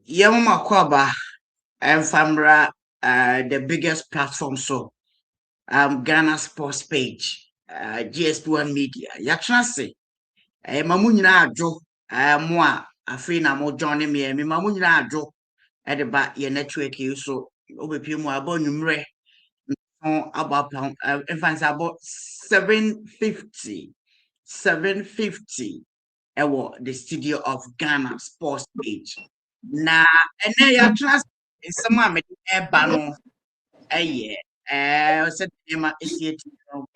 Yamama Kwaba and Famra the biggest platform so Ghana sports page GS1 media yatra se mamu nyina adwo mo a afei na mo join me mamu nyina adwo e de ba ye network yi so obepie mu abo nwumre on about infants about 750 the studio of Ghana sports page na ene ya trust sama me eba no said ma esiet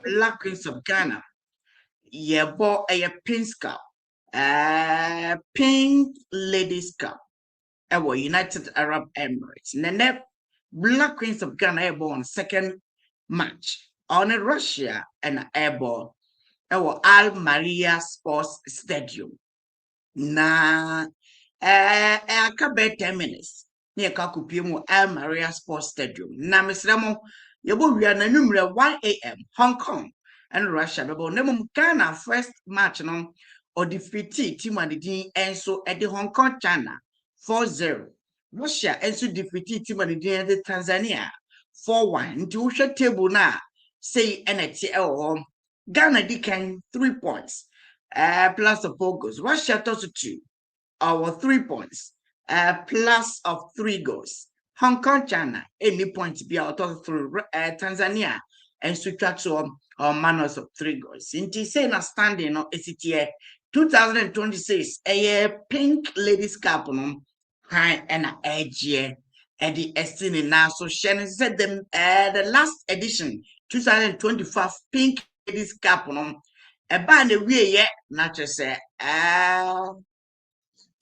Black Queens of Ghana ye bo Pink Cup Pink Ladies Cup United Arab Emirates nene Black Queens of Ghana on second match on Russia and airborne Al Maria Sports Stadium na akabe 10 minutes ne kakupie mu Al Maria Sports Stadium na mesremo yebo wia na numre 1 a.m. Hong Kong and Russia bebo nemum Ghana first match no or defeat team and the enso at the Hong Kong China 4-0 Russia enso defeat team and the Tanzania 4-1 nti wo hwe table na say NT Ghana can 3 points plus of 4 goals Russia toss 2 our 3 points plus of 3 goals Hong Kong China any point be out of through Tanzania and subtract manners of 3 goals inti say na standing no ECTA 2026 a Pink Ladies Cup no high and edge at the Estini now so Shannon said them the last edition 2025 Pink Ladies Cup no a band we yet not just say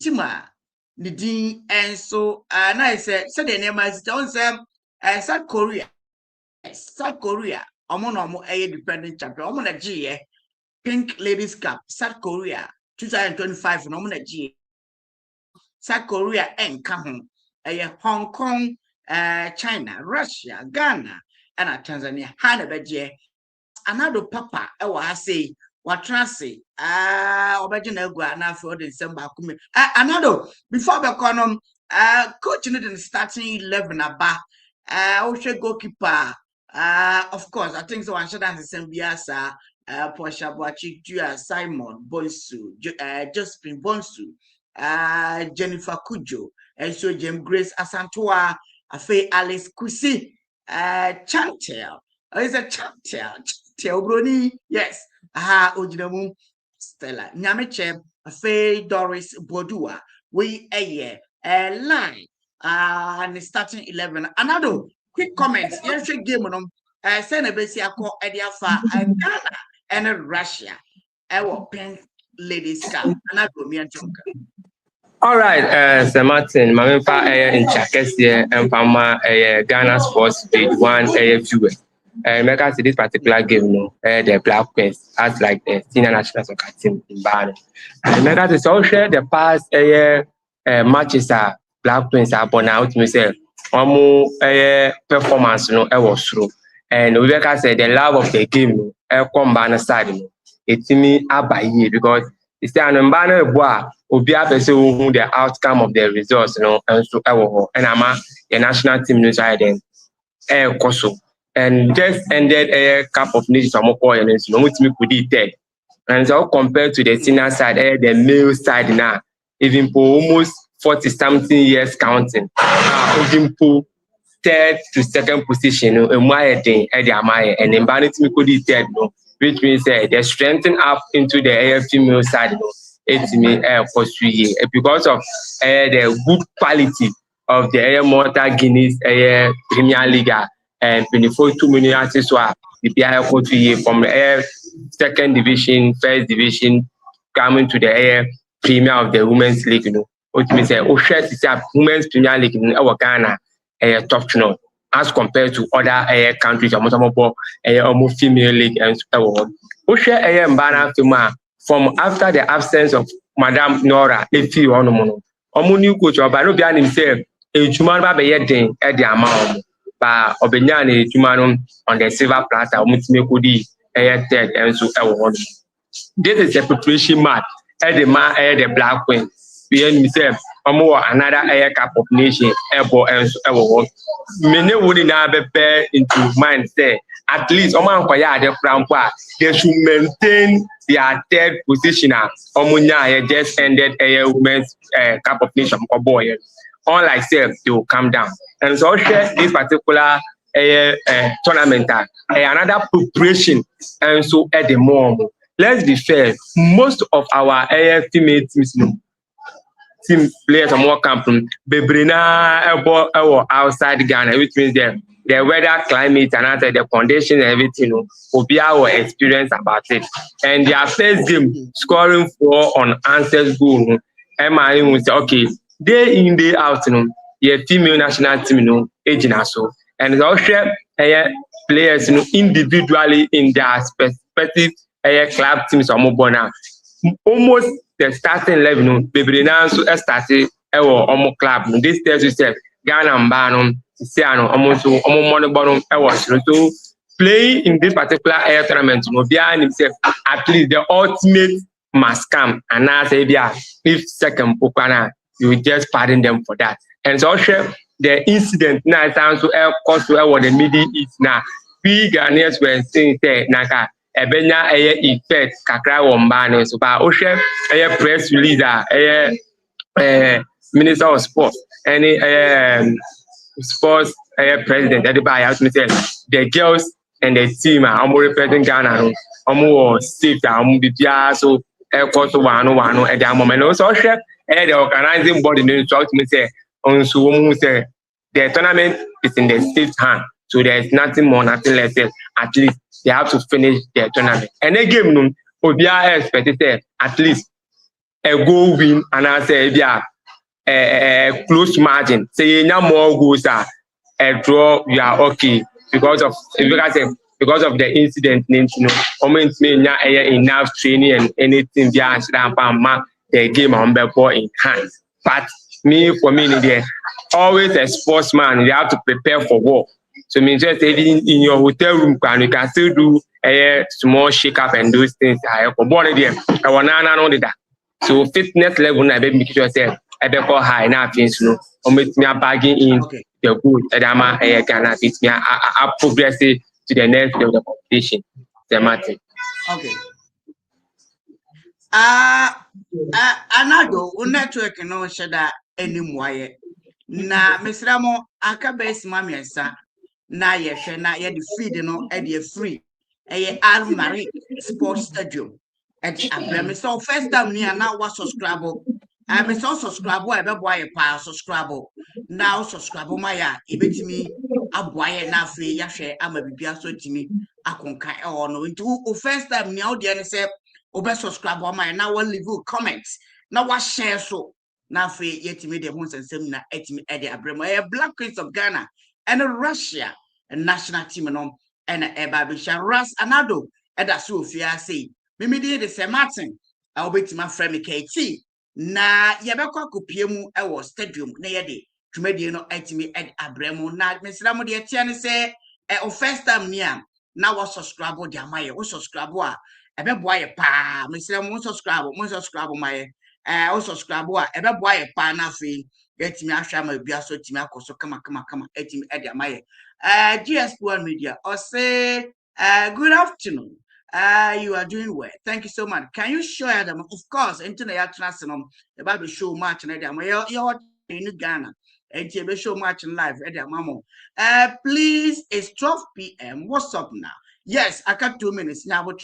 Tima the dean and so and I said the name is South Korea omo a dependent champion omo na G Pink Ladies Cup South Korea 2025 no na G South Korea and come Hong Kong China Russia Ghana and Tanzania Hanabeje another papa I say what transi obejina egu na for the December akumi another before the economy coach in starting 11 aba ohwe goalkeeper of course I think so I should answer some biasa Portia Boachi Simon Bonsu Josephine Bonsu Jennifer Kujo and so James Grace Asantua Afe Alice Kusi Chantel is a Chantel Bruni yes Ojinamu Stella Nyameche Afe Doris Bodua we line and starting 11 another quick comments yes game on Senebesia ko Ediafa Ghana and Russia Pink Ladies Cup another me and Jonka. All right, Sir Martin, Mampa in Chakesia and Pama Ghana Sports Page 1 viewer. Make us this particular game, no, the Black Queens as like the senior national soccer team in Ghana. Make us also share the past matches Black Queens are born out myself. Performance no was true. And we make us say the love of the game, come by the side, it's me abaye because it's an banner boy. Obi apese who the outcome of the results, and so and the national team inside then Koso and just ended a Cup of Nations or more and no me could eat third. And so compared to the senior side, the male side now, even for almost 40-something years counting, even for third to second position, and my thing at the Amaya and then Banity me could eat third, which means they strengthen up into the female side. It's me for 3 years because of the good quality of the Malta Guinness Premier League and 24 2 million artists were the PIA for 3 years from the second division, first division coming to the Premier of the Women's League. Which means Women's Premier League in our Ghana top notch as compared to other countries almost female league and so on. From after the absence of Madame Nora, Efi Onomono, new coach or Banobian himself, a Juman Babayedin at the amount, by Obenyani Jumanum on the silver platter, Mutimekudi, third, and so on. This is a preparation match at the Black Queen. We himself, another air Cup of Nation airborne and so many would now prepare into mind say at least they should maintain their third position. Omunya just ended a women's Cup of Nation or boy. Unlike say they will come down. And so share this particular tournament another preparation and so at the moment. Let's be fair, most of our female teams, team players are more come from Bebrina outside Ghana, which means the weather, climate, and after the conditions and everything, will be our experience about it. And their first game scoring 4 unanswered goals, MI will say, okay, day in, day out, your female national team, aging so. And also players individually in their respective club teams are more now. Almost the starting level, Bebrina so started our club. This tells you that Ghana and Banum, Siano, almost monobonum, so playing in this particular tournament, behind himself, at least the ultimate must come. And now say, if second Pukana, you just pardon them for that. And so the incident now sounds to cost to the Middle East now. We Ghanaians were saying that Naka. Ebenya effect kakra wombano so ba o hwe press release minister of sports any sports president everybody has to say the girls and the team are representing Ghana no safe bibia so cost wano at the moment so hwe the organizing body no talk to me say on so say the tournament is in the safe hand. So there is nothing more, nothing less. At least they have to finish their tournament. And again, Obia expected at least a goal win and I say a close margin. Say no more goals a draw, we are okay because of the incident. Enough training and anything the game on the ball in hand. But for me, always a sportsman, you have to prepare for war. So means just in your hotel room, you can still do a small shake up and those things. I born there. I want to that. So fitness level, I be make sure say I be call high now. Things or make me bagging in the good. Adama I can fit me. I progress to the next level of the competition. The matter. Okay. Another network no shada anymore. Na Mr. aka base mami esa. Na ye na ye the feed no e the free Marie Sports Stadium at Abraham. So first time near now was subscribe. I so subscribe e be boy pa subscribe. Now subscribe my ebetimi aboye na free ya hwe ama bibia so timi akonkan no into first time near the say obe subscribe my now one leave comments now what share so na free yetimi the ho sensem na etimi e the Abraham Black Queens of Ghana and Russia and national team no and Babisha Ras Anado and that's so fear say Mimi de say Martin I'll be to my friend KT na yebekwa kopiemu e wo stadium na yede twumadi no etimi ed Abramo na mesramo de tia ne say o first time nia na wo subscribe de amaye wo subscribe a ebeboa ye pa mesramo subscribe my wo subscribe a ebeboa ye pa na fe etimi ahwa ma bia so etimi akoso kama etimi ed amaye GS1 Media or say good afternoon. You are doing well. Thank you so much. Can you share them? Of course, internet international about the show match and you're in Ghana and you show match in live please, it's 12 p.m. What's up now? Yes, I got 2 minutes now. But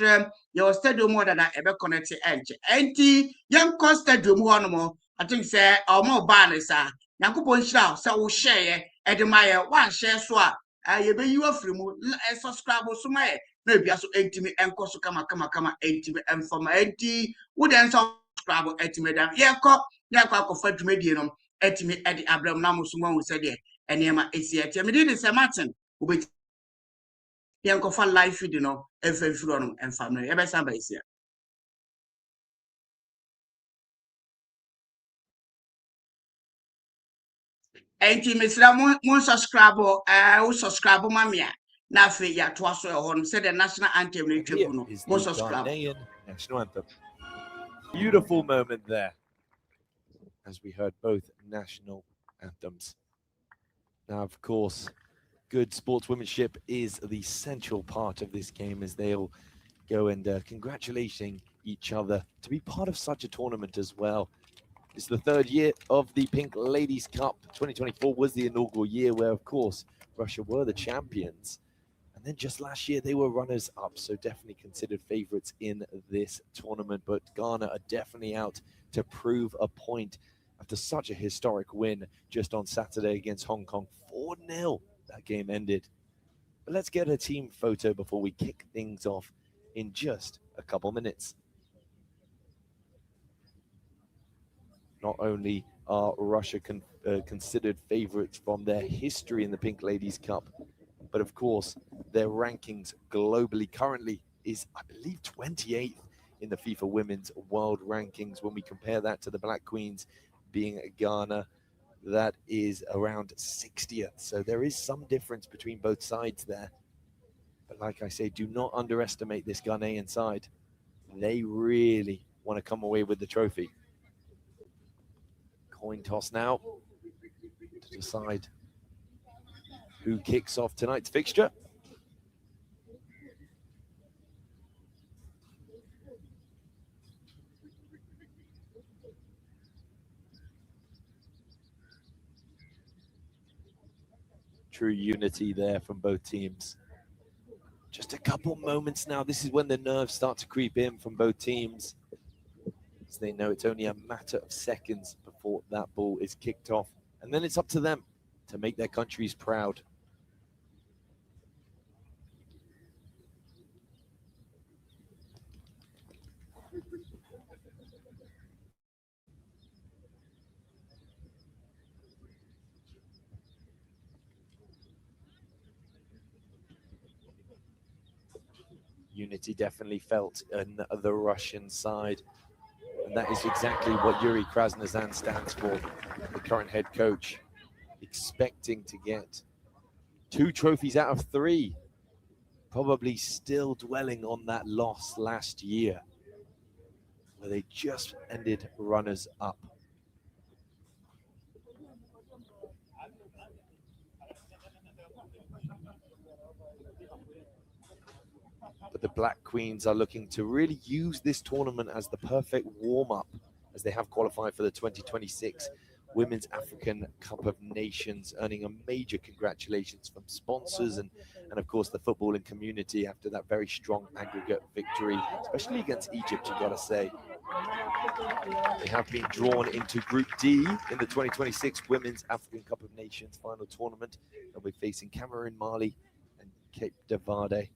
your stadium more than I ever connected and young cost stadium one more. I think say more banners are Yankupon Shao, so we'll share Edemire one share swap. You be you free mo subscribe so my maybe also 80 me and cost kama 80 me and for my 80 would then subscribe 80 me down yeah ko for dwumadi no 80 me at the Abraham na musumo we said there and yema esi at me dey say Martin we be yanko for live feed no efenfuro no and family e be san ba esi enti mesra mon subscribe we subscribe mamia na fe ya to aso e ho say the national anthem na twabu no mon subscribe Ghanaian national anthem. Beautiful moment there. as we heard both national anthems. Now, of course, good sportswomanship is the central part of this game as they'll go and congratulating each other to be part of such a tournament as well. It's the third year of the Pink Ladies Cup. 2024 was the inaugural year where, of course, Russia were the champions. And then just last year, they were runners-up, so definitely considered favorites in this tournament. But Ghana are definitely out to prove a point after such a historic win just on Saturday against Hong Kong. 4-0, that game ended. But let's get a team photo before we kick things off in just a couple minutes. Not only are Russia considered favorites from their history in the Pink Ladies Cup, but of course, their rankings globally currently is, I believe, 28th in the FIFA Women's World Rankings. When we compare that to the Black Queens being Ghana, that is around 60th. So there is some difference between both sides there. But like I say, do not underestimate this Ghanaian side. They really want to come away with the trophy. Coin toss now to decide who kicks off tonight's fixture. True unity there from both teams. Just a couple moments now. This is when the nerves start to creep in from both teams, as they know it's only a matter of seconds before that ball is kicked off. And then it's up to them to make their countries proud. Unity definitely felt in the Russian side. And that is exactly what Yuri Krasnozan stands for, the current head coach, expecting to get 2 trophies out of 3, probably still dwelling on that loss last year, where they just ended runners-up. But the Black Queens are looking to really use this tournament as the perfect warm-up, as they have qualified for the 2026 Women's African Cup of Nations, earning a major congratulations from sponsors and of course the footballing community after that very strong aggregate victory, especially against Egypt, you gotta say. They have been drawn into Group D in the 2026 Women's African Cup of Nations final tournament. They'll be facing Cameroon, Mali, and Cape de Verde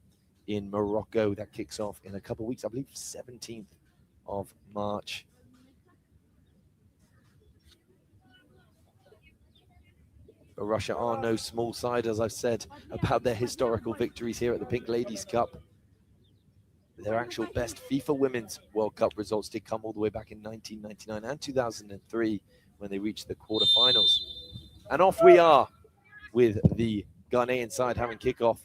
in Morocco. That kicks off in a couple of weeks, I believe 17th of March. But Russia are no small side, as I've said about their historical victories here at the Pink Ladies Cup. Their actual best FIFA Women's World Cup results did come all the way back in 1999 and 2003 when they reached the quarterfinals. And off we are with the Ghanaian side having kickoff,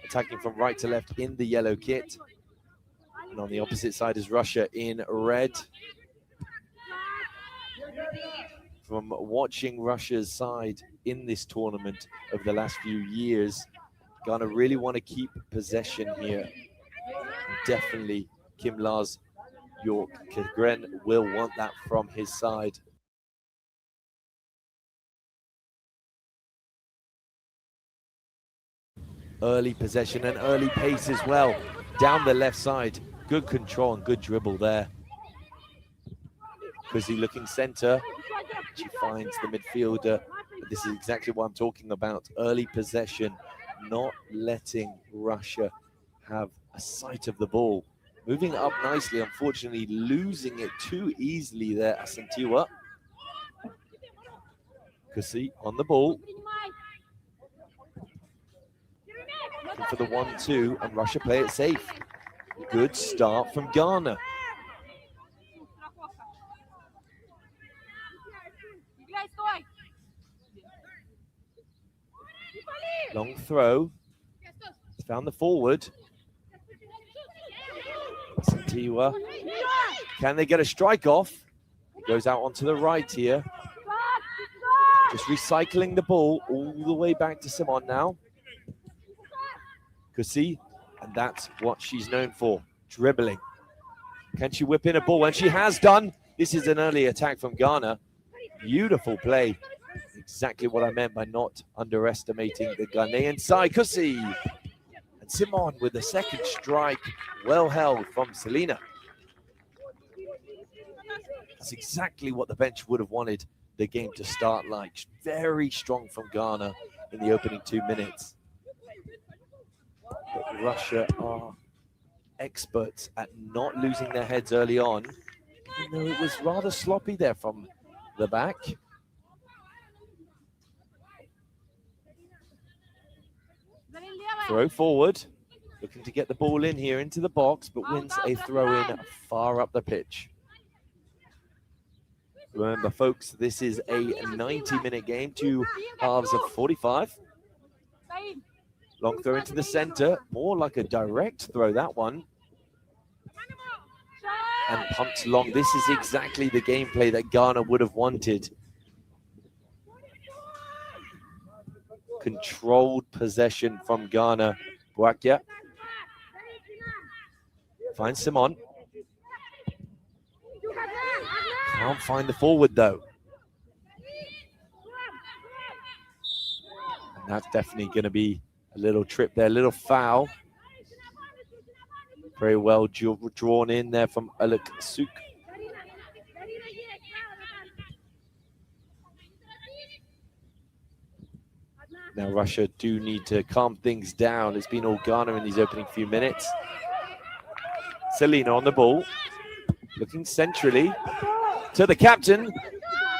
attacking from right to left in the yellow kit. And on the opposite side is Russia in red. From watching Russia's side in this tournament over the last few years, Ghana really want to keep possession here. Definitely Kim Lars York Kegren will want that from his side. Early possession and early pace as well. Down the left side. Good control and good dribble there. Kuzi looking center. She finds the midfielder. This is exactly what I'm talking about. Early possession, not letting Russia have a sight of the ball. Moving up nicely, unfortunately losing it too easily there, Asantiwa. Kuzi on the ball. Looking for the 1-2, and Russia play it safe. Good start from Ghana. Long throw. He's found the forward. Santiwa. Can they get a strike off? Goes out onto the right here. Just recycling the ball all the way back to Simon now. Kusi, and that's what she's known for, dribbling. Can she whip in a ball? And she has done. This is an early attack from Ghana. Beautiful play. Exactly what I meant by not underestimating the Ghanaian side. Kusi. And Simon with the second strike. Well held from Selena. That's exactly what the bench would have wanted the game to start like. Very strong from Ghana in the opening 2 minutes. But Russia are experts at not losing their heads early on. You know, it was rather sloppy there from the back. Throw forward, looking to get the ball in here into the box, but wins a throw in far up the pitch. Remember, folks, this is a 90-minute game, 2 halves of 45. Long throw into the center, more like a direct throw, that one. And pumped long. This is exactly the gameplay that Ghana would have wanted. Controlled possession from Ghana. Buakia finds Simon. Can't find the forward though. And that's definitely going to be a little trip there, a little foul. Very well drawn in there from Alec Suk. Now Russia do need to calm things down. It's been all Ghana in these opening few minutes. Selena on the ball, looking centrally to the captain.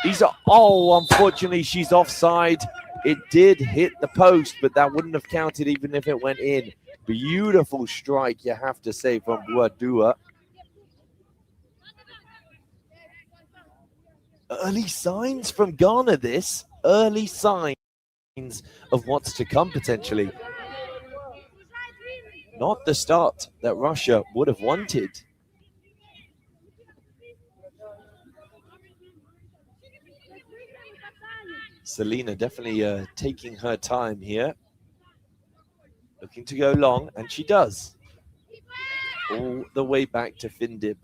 Unfortunately, she's offside. It did hit the post, but that wouldn't have counted even if it went in. Beautiful strike, you have to say, from Buadua. Early signs from Ghana, this. Early signs of what's to come, potentially. Not the start that Russia would have wanted. Selena definitely taking her time here. Looking to go long, and she does. All the way back to Findib.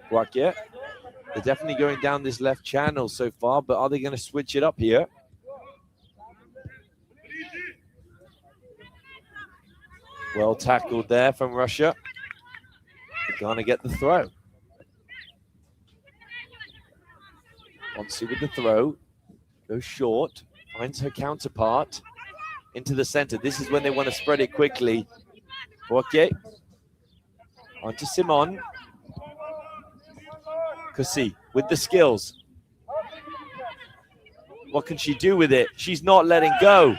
Buakia, they're definitely going down this left channel so far, but are they going to switch it up here? Well tackled there from Russia. They're going to get the throw. Onsu with the throw. Goes short. Finds her counterpart. Into the center. This is when they want to spread it quickly. Okay. On to Simon. Kusi with the skills. What can she do with it? She's not letting go.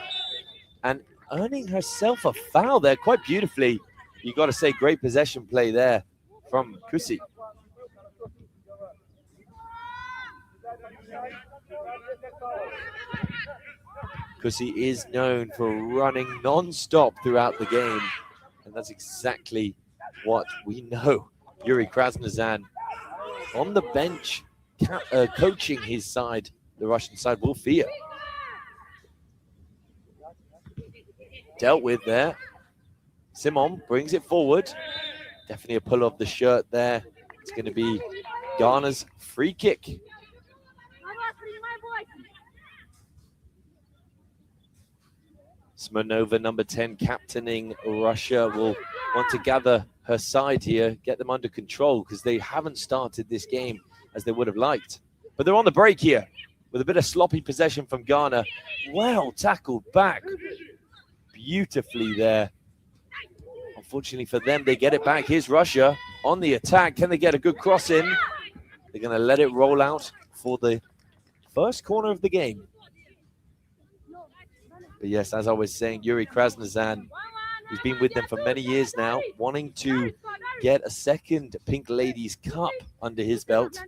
And earning herself a foul there quite beautifully. You got to say, great possession play there from Kusi. Kusi is known for running non-stop throughout the game. And that's exactly what we know. Yuri Krasnozan on the bench, coaching his side, the Russian side, will fear. Dealt with there. Simon brings it forward. Definitely a pull of the shirt there. It's going to be Ghana's free kick. Smirnova, number 10, captaining Russia, will want to gather her side here, get them under control, because they haven't started this game as they would have liked. But they're on the break here with a bit of sloppy possession from Ghana. Well tackled back beautifully there. Unfortunately for them, they get it back. Here's Russia on the attack. Can they get a good cross in? They're going to let it roll out for the first corner of the game. But yes, as I was saying, Yuri Krasnozan, who's been with them for many years now, wanting to get a second Pink Ladies Cup under his belt.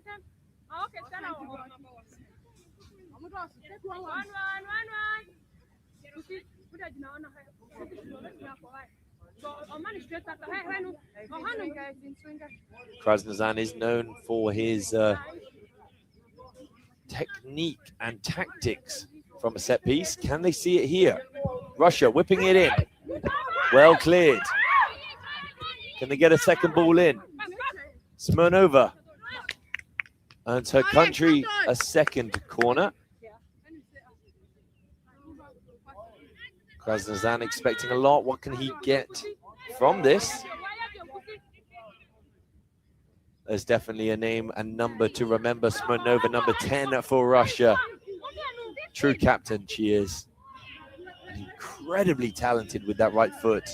Krasnozan is known for his technique and tactics from a set piece. Can they see it here? Russia whipping it in. Well cleared. Can they get a second ball in? Smirnova earns her country a second corner. Krasnozan expecting a lot. What can he get from this? There's definitely a name and number to remember. Smirnova, number 10 for Russia. True captain she is. Incredibly talented with that right foot.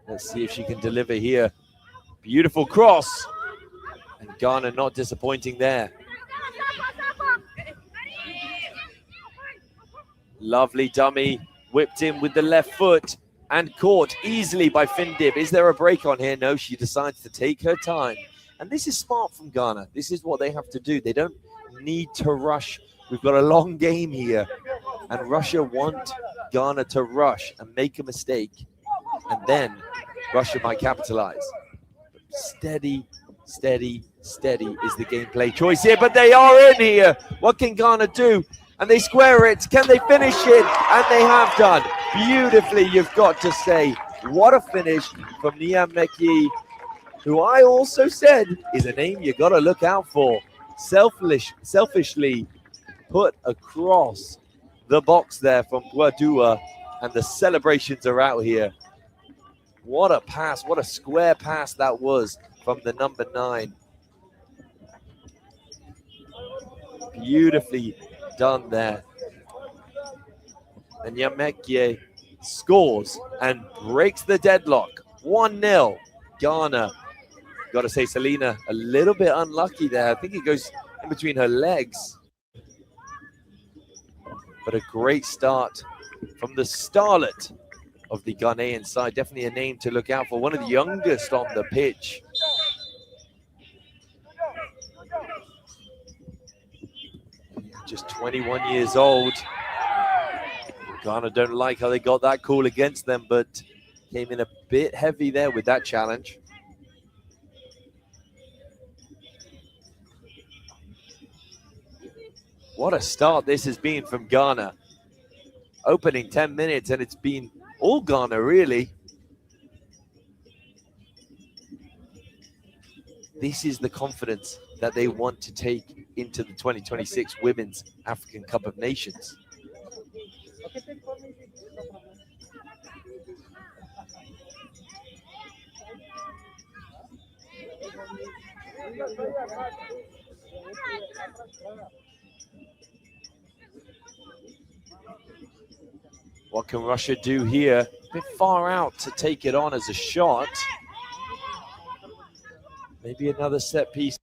Let's see if she can deliver here. Beautiful cross. And Ghana not disappointing there. Lovely dummy. Whipped in with the left foot and caught easily by Findib. Is there a break on here? No, she decides to take her time. And this is smart from Ghana. This is what they have to do. They don't need to rush. We've got a long game here. And Russia want Ghana to rush and make a mistake. And then Russia might capitalize. Steady, steady, steady is the gameplay choice here. But they are in here. What can Ghana do? And they square it. Can they finish it? And they have done. Beautifully, you've got to say. What a finish from Nyamekye, who I also said is a name you got to look out for. Selfishly put across the box there from Guadua, and the celebrations are out here. What a pass, what a square pass that was from the number 9. Beautifully done there. And Nyamekye scores and breaks the deadlock. 1-0, Ghana. Got to say, Selena, a little bit unlucky there. I think it goes in between her legs. But a great start from the starlet of the Ghanaian side. Definitely a name to look out for. One of the youngest on the pitch. Just 21 years old. Ghana don't like how they got that call against them, but came in a bit heavy there with that challenge. What a start this has been from Ghana. Opening 10 minutes and it's been all Ghana really. This is the confidence that they want to take into the 2026 Women's African Cup of Nations. What can Russia do here? A bit far out to take it on as a shot. Maybe another set piece.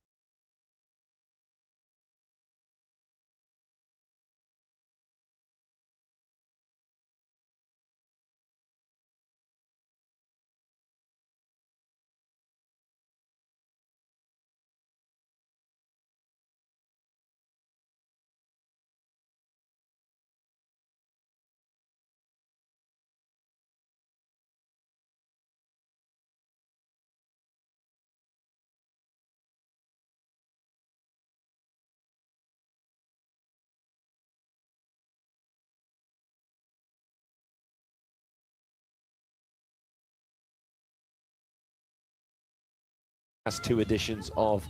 That's 2 editions of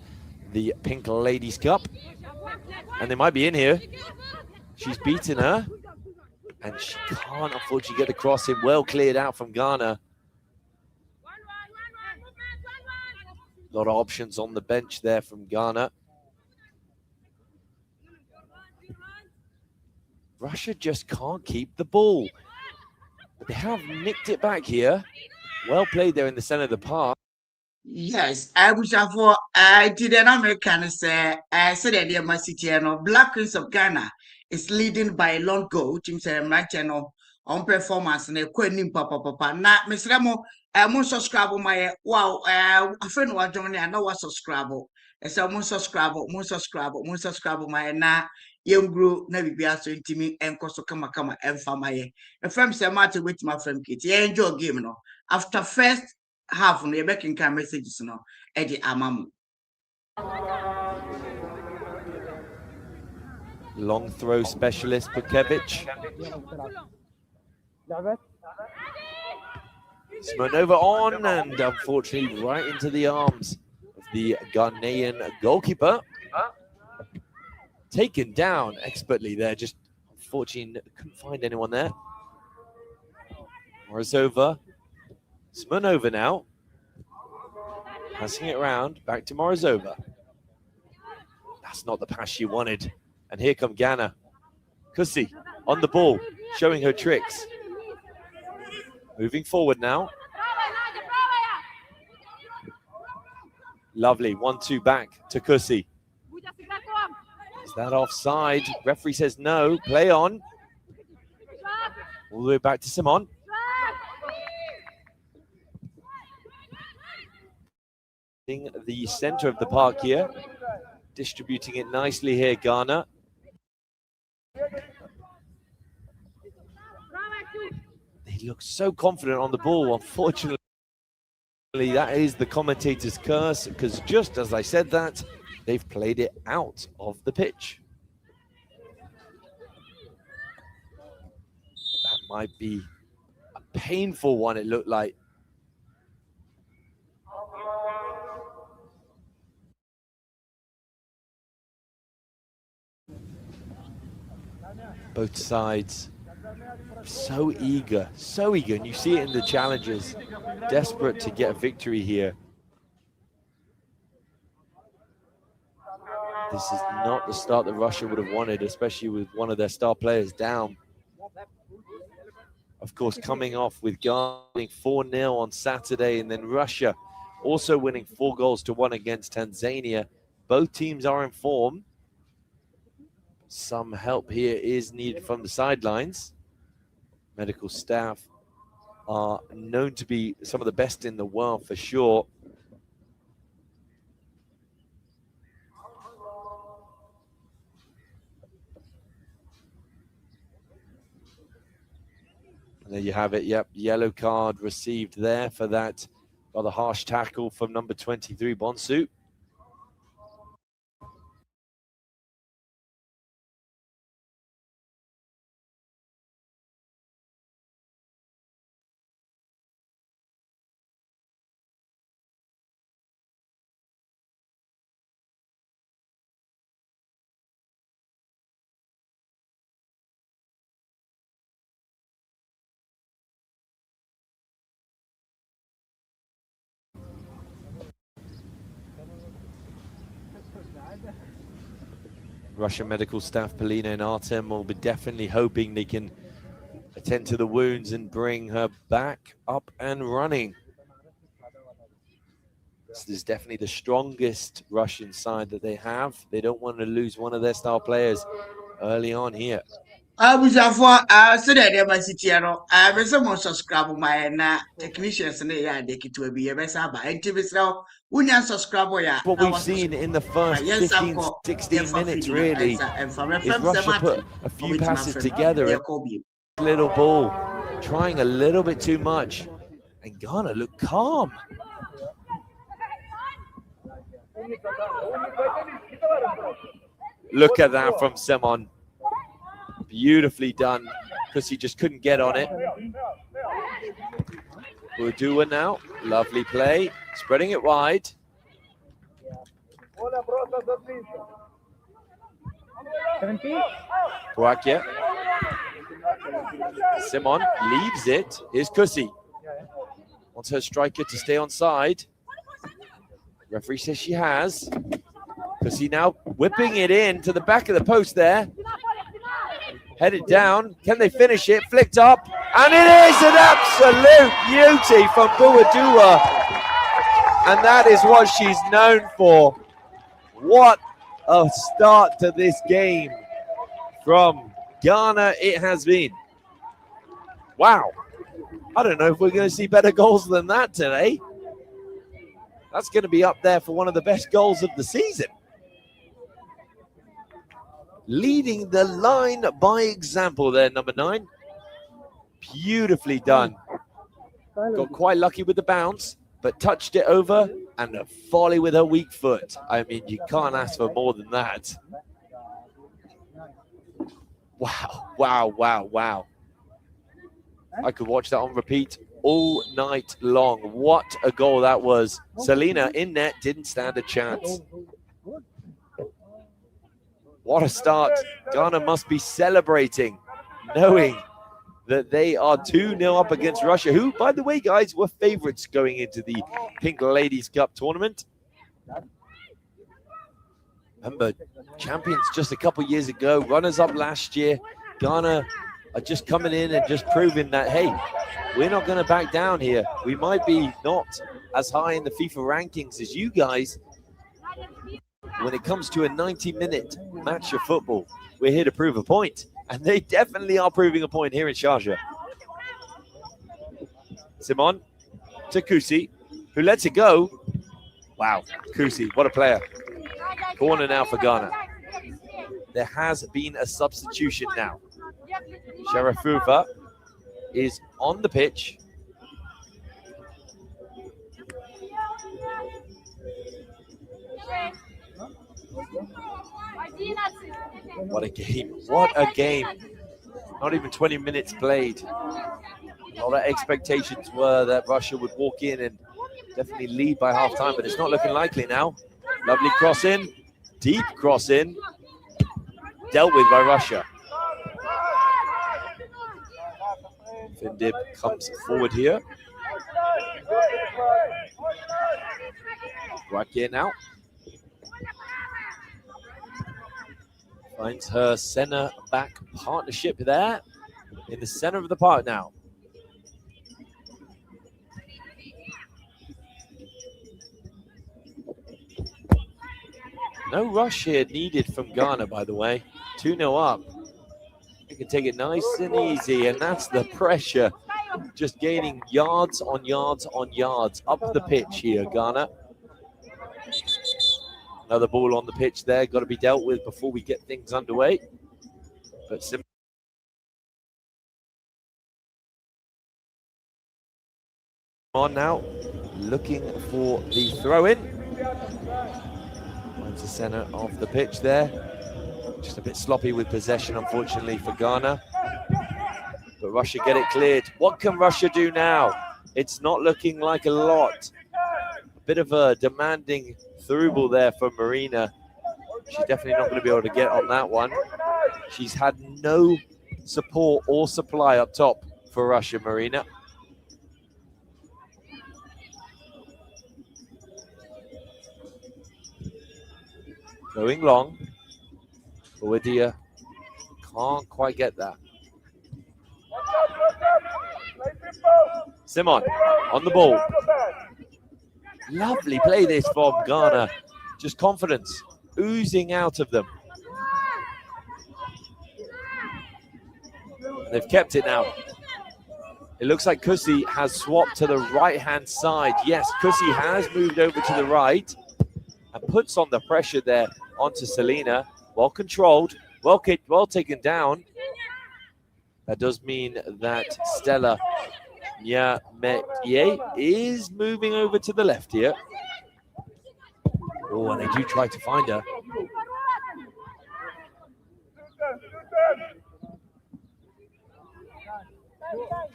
the Pink Ladies Cup. And they might be in here. She's beaten her. And she can't unfortunately get the cross in. Well cleared out from Ghana. A lot of options on the bench there from Ghana. Russia just can't keep the ball. But they have nicked it back here. Well played there in the center of the park. Yes, I wish I did an American say, I said that my city, Black Queens of Ghana is leading by a long goal. Team say, right channel on performance and a queen papa. Now, Miss Ramo, I must subscribe my wow, a friend was joining, I know what subscribe. It's a most subscribe my na young grew never be asked to intimi and cost kama and famaye. A firm say Martin with my friend Kit. Yeah, enjoy game no. After first half on the backing can messages no. Eddie Amamu. Long throw specialist Pukevich. Smirnova on, and unfortunately right into the arms of the Ghanaian goalkeeper. Taken down expertly there, just unfortunately couldn't find anyone there. Morozova. Smirnova now. Passing it around, back to Morozova. That's not the pass she wanted. And here come Ghana. Kusi on the ball, showing her tricks. Moving forward now. Lovely, 1-2 back to Kusi. Is that offside? Referee says no, play on. All the way back to Simon. In the center of the park here. Distributing it nicely here, Ghana. They look so confident on the ball. Unfortunately, that is the commentator's curse, because just as I said that, they've played it out of the pitch. That might be a painful one, it looked like. Both sides so eager, and you see it in the challenges, desperate to get a victory here. This is not the start that Russia would have wanted, especially with one of their star players down. Of course, coming off with Ghana winning 4-0 on Saturday, and then Russia also winning 4-1 against Tanzania. Both teams are in form. Some help here is needed from the sidelines. Medical staff are known to be some of the best in the world for sure. And there you have it. Yep, yellow card received there for that rather harsh tackle from number 23, Bonsu. Russian medical staff, Polina and Artem, will be definitely hoping they can attend to the wounds and bring her back up and running. This is definitely the strongest Russian side that they have. They don't want to lose one of their star players early on here. Abusafo so that they must sit here no be some subscribe my na technicians na ya de kitu bi e be sa ba ntibisra unya subscribe ya what we've seen in the first 15 16 minutes really is Russia put a few passes together, a little ball trying a little bit too much, and Ghana look calm. Look at that from Simon. Beautifully done, because he just couldn't get on it. Udua now, lovely play, spreading it wide. Boakia. Simon leaves it. Here's Kusi. Wants her striker to stay on side. Referee says she has. Kusi now whipping it in to the back of the post there. Headed down. Can they finish it? Flicked up. And it is an absolute beauty from Udua. And that is what she's known for. What a start to this game from Ghana it has been. Wow. I don't know if we're going to see better goals than that today. That's going to be up there for one of the best goals of the season. leading the line by example there, number 9. Beautifully done. Got quite lucky with the bounce, but touched it over, and a volley with her weak foot. I mean, you can't ask for more than that. Wow, wow, wow, wow. I could watch that on repeat all night long. What a goal that was. Selena in net, didn't stand a chance. What a start. Ghana must be celebrating, knowing that they are 2-0 up against Russia, who, by the way, guys, were favorites going into the Pink Ladies Cup tournament. Remember, champions just a couple years ago, runners-up last year. Ghana are just coming in and just proving that, hey, we're not going to back down here. We might be not as high in the FIFA rankings as you guys. When it comes to a 90-minute match of football, we're here to prove a point. And they definitely are proving a point here in Sharjah. Simon to Kusi, who lets it go. Wow, Kusi, what a player. Corner now for Ghana. There has been a substitution now. Sharafuva is on the pitch. What a game. What a game. Not even 20 minutes played. All the expectations were that Russia would walk in and definitely lead by half-time, but it's not looking likely now. Lovely cross in. Deep cross in. Dealt with by Russia. Findib comes forward here. Right here now. Finds her centre-back partnership there in the centre of the park now. No rush here needed from Ghana, by the way. 2-0 up. They can take it nice and easy, and that's the pressure. Just gaining yards on yards on yards up the pitch here, Ghana. Another ball on the pitch there, got to be dealt with before we get things underway. But on now, looking for the throw-in. Finds the centre of the pitch there. Just a bit sloppy with possession, unfortunately, for Ghana. But Russia get it cleared. What can Russia do now? It's not looking like a lot. A bit of a demanding through ball there for Marina. She's definitely not going to be able to get on that one. She's had no support or supply up top for Russia, Marina. Going long. Boadia can't quite get that. Simon on the ball. Lovely play this from Ghana. Just confidence oozing out of them. They've kept it now. It looks like Kusi has swapped to the right-hand side. Yes, Kusi has moved over to the right and puts on the pressure there onto Selena. Well controlled, well taken down. That does mean that Stella Nyameye is moving over to the left here. Oh, and they do try to find her.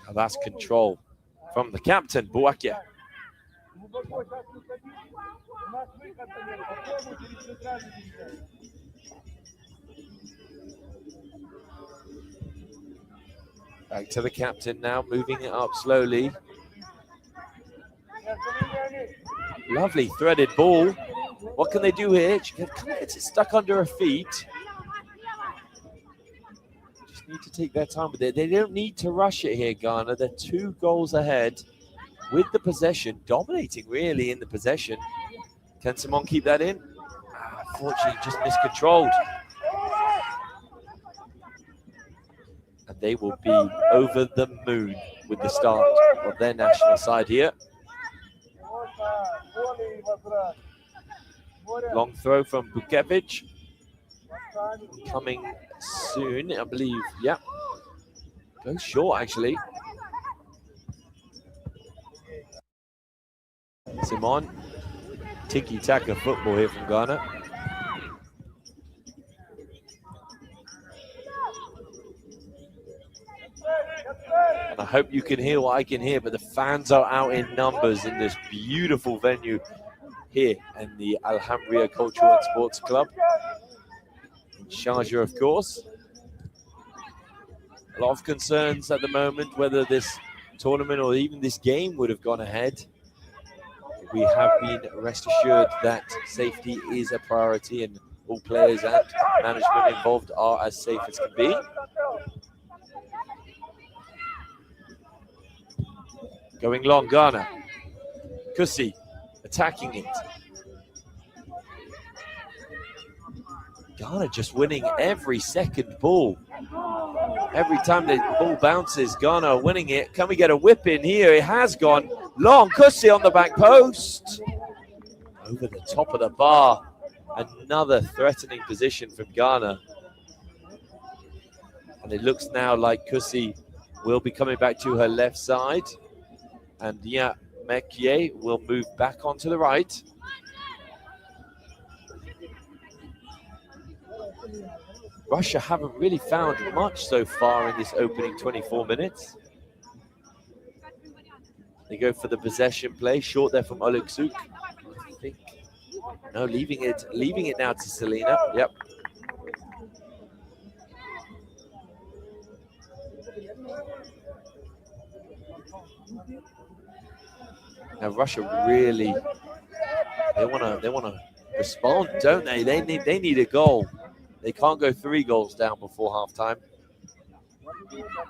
Now that's control from the captain, Bouakia. Back to the captain now, moving it up slowly. Lovely threaded ball. What can they do here? She gets it stuck under her feet. Just need to take their time with it. They don't need to rush it here, Ghana. They're 2 goals ahead with the possession, dominating really in the possession. Can Simon keep that in? Unfortunately, just miscontrolled. And they will be over the moon with the start of their national side here. Long throw from Bukevich. coming soon, I believe. Yeah. Goes short, actually. Simon. Tiki-taka football here from Ghana. And I hope you can hear what I can hear, but the fans are out in numbers in this beautiful venue here in the Alhambra Cultural and Sports Club. In Sharjah, of course. A lot of concerns at the moment whether this tournament or even this game would have gone ahead. We have been rest assured that safety is a priority and all players and management involved are as safe as can be. Going long, Ghana. Kusi attacking it. Ghana just winning every second ball. Every time the ball bounces, Ghana are winning it. Can we get a whip in here? It has gone long. Kusi on the back post. Over the top of the bar. Another threatening position from Ghana. And it looks now like Kusi will be coming back to her left side. And Dia Mekie will move back onto the right. Russia haven't really found much so far in this opening 24 minutes. They go for the possession play, short there from Oleksuk. I think, no, leaving it now to Selena. Yep. Now Russia really, they wanna respond, don't they? They need a goal. They can't go 3 goals down before halftime.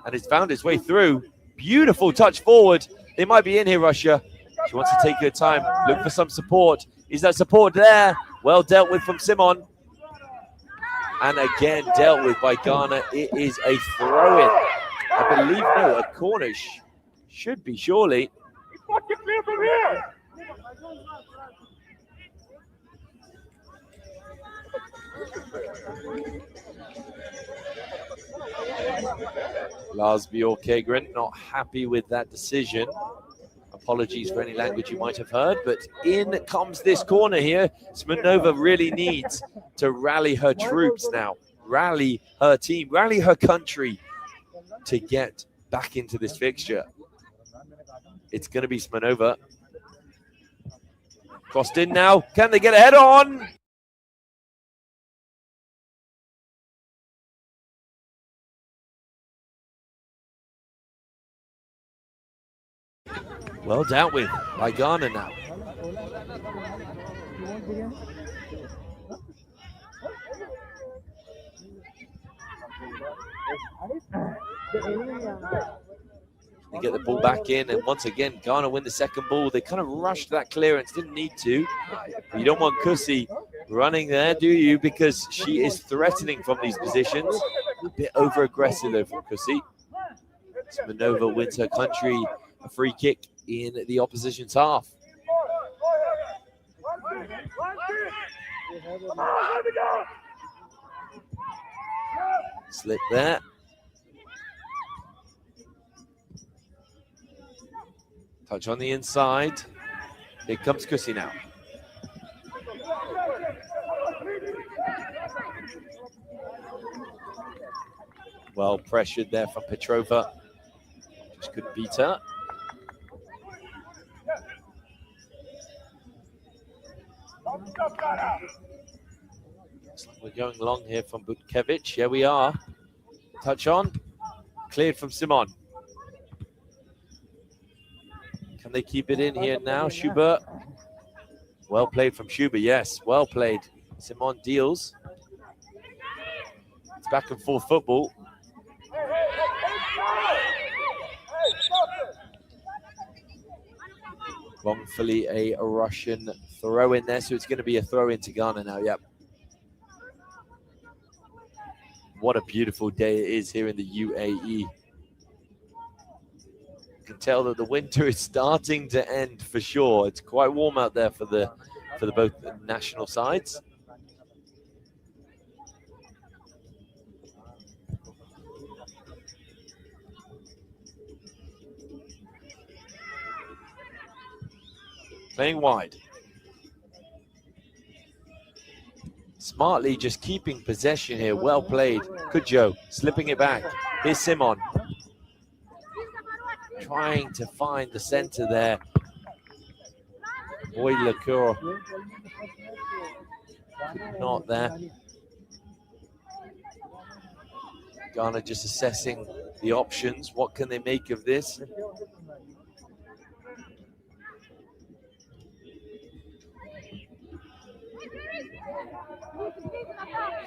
And it's found its way through. Beautiful touch forward. They might be in here, Russia. She wants to take her time, look for some support. Is that support there? Well dealt with from Simon. And again dealt with by Ghana. It is a throw-in. I believe, no, a corner should be, surely. Lars Bjorkegren not happy with that decision. Apologies for any language you might have heard, but in comes this corner here. Smirnova really needs to rally her troops now, rally her team, rally her country to get back into this fixture. It's going to be Smirnova. Crossed in now. Can they get a head on? Well dealt with by Ghana now. They get the ball back in, and once again, Ghana win the second ball. They kind of rushed that clearance, didn't need to. You don't want Kusi running there, do you? Because she is threatening from these positions. A bit over-aggressive, though, from Kusi. Smirnova wins her country a free kick in the opposition's half. Slip there. Touch on the inside. Here comes Kusi now. Well pressured there from Petrova. Just couldn't beat her. Looks like we're going long here from Butkevich. Here we are. Touch on. Cleared from Simon. Can they keep it in here now? Schubert. Well played from Schubert, yes. Well played. Simon deals. It's back and forth football. Wrongfully a Russian throw in there, so it's going to be a throw in to Ghana now. Yep. What a beautiful day it is here in the UAE. You can tell that the winter is starting to end for sure. It's quite warm out there for the both national sides. playing wide. Smartly just keeping possession here. Well played. Kujo slipping it back. Here's Simon. Trying to find the center there. Boy Lacour. Not there. Ghana just assessing the options. What can they make of this?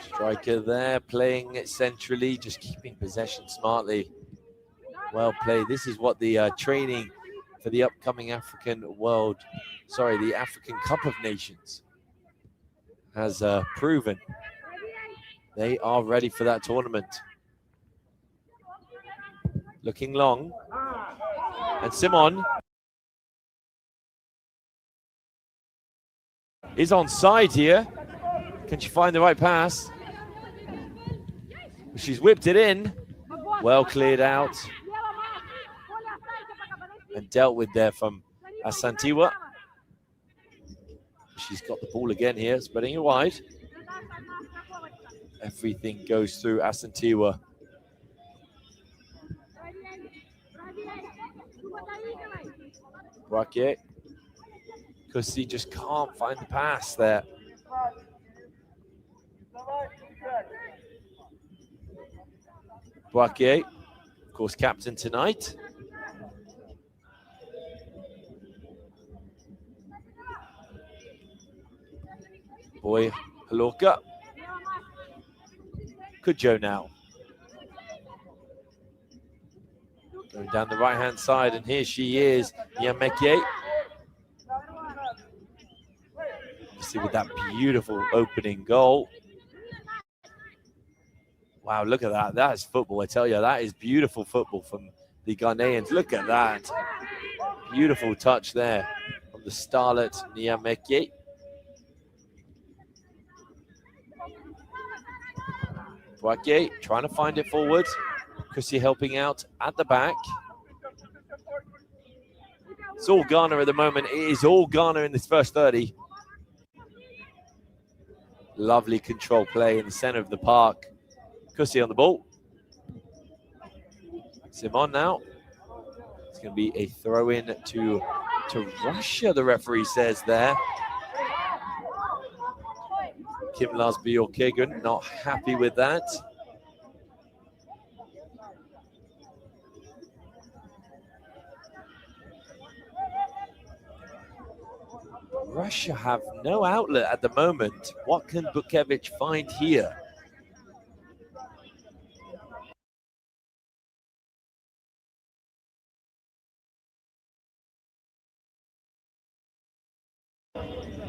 Striker there, playing it centrally, just keeping possession smartly. Well played. This is what the training for the upcoming the African Cup of Nations has proven. They are ready for that tournament. Looking long. And Simon is onside here. Can she find the right pass? She's whipped it in. Well cleared out. And dealt with there from Asantewa. She's got the ball again here, spreading it wide. Everything goes through Asantewa. Braque. Kusi just can't find the pass there. Braque, of course, captain tonight. Boy Haloka. Kujo now. Going down the right-hand side, and here she is, Yameke. You see with that beautiful opening goal. Wow, look at that. That is football, I tell you. That is beautiful football from the Ghanaians. Look at that. Beautiful touch there from the starlet, Nyameke. Braque trying to find it forward. Kusi helping out at the back. It's all Ghana at the moment. It is all Ghana in this first 30. Lovely control play in the center of the park. Kusi on the ball. Simon now. It's going to be a throw-in to Russia, the referee says there. Kim Lasby-Orkegun not happy with that. Russia have no outlet at the moment. What can Bukevich find here?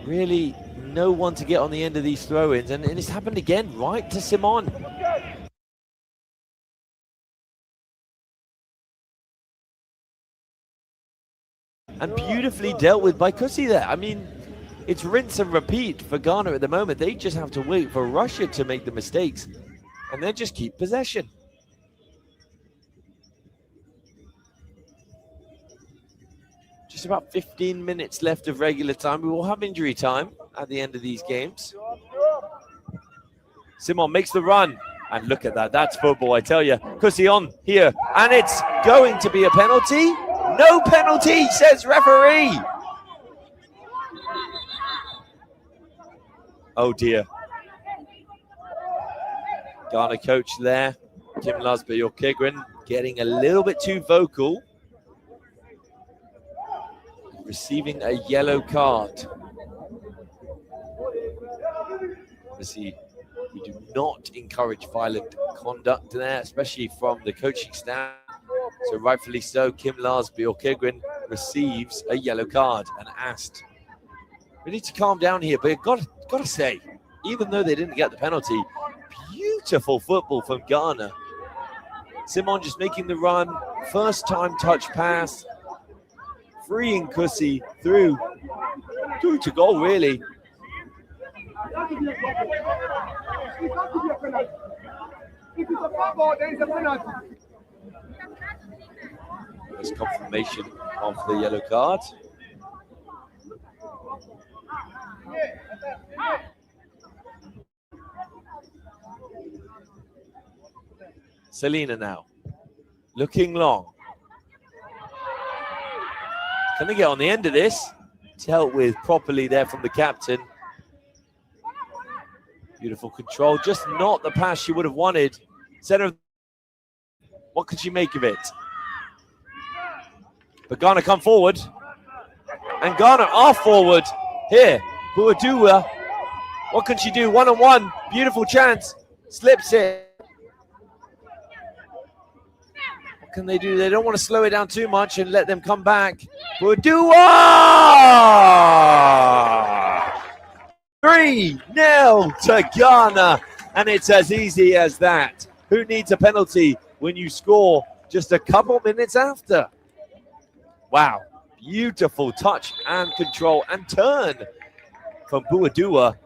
Really no one to get on the end of these throw-ins, and it's happened again, right to Simon. And beautifully dealt with by Kusi there. I mean, it's rinse and repeat for Ghana at the moment. They just have to wait for Russia to make the mistakes, and then just keep possession. Just about 15 minutes left of regular time. We will have injury time at the end of these games. Simon makes the run. And look at that. That's football, I tell you. Kusi on here. And it's going to be a penalty. No penalty, says referee. Oh, dear. Ghana coach there, Kim Lasby-Orkegun, getting a little bit too vocal. Receiving a yellow card. Obviously, we do not encourage violent conduct there, especially from the coaching staff. So rightfully so, Kim Lasby-Orkegun receives a yellow card and asked. We need to calm down here, but got to say, even though they didn't get the penalty, beautiful football from Ghana. Simon just making the run, first time touch pass, freeing Kusi through to goal, really. There's confirmation of the yellow card. Selena now. Looking long. Can they get on the end of this? Dealt with properly there from the captain. Beautiful control. Just not the pass she would have wanted. Center. What could she make of it? But Ghana come forward. And Ghana are forward. Here. Buadua. What can she do? One-on-one. Beautiful chance. Slips it. What can they do? They don't want to slow it down too much and let them come back. Buadua! 3-0 to Ghana. And it's as easy as that. Who needs a penalty when you score just a couple minutes after? Wow. Beautiful touch and control and turn from Buadua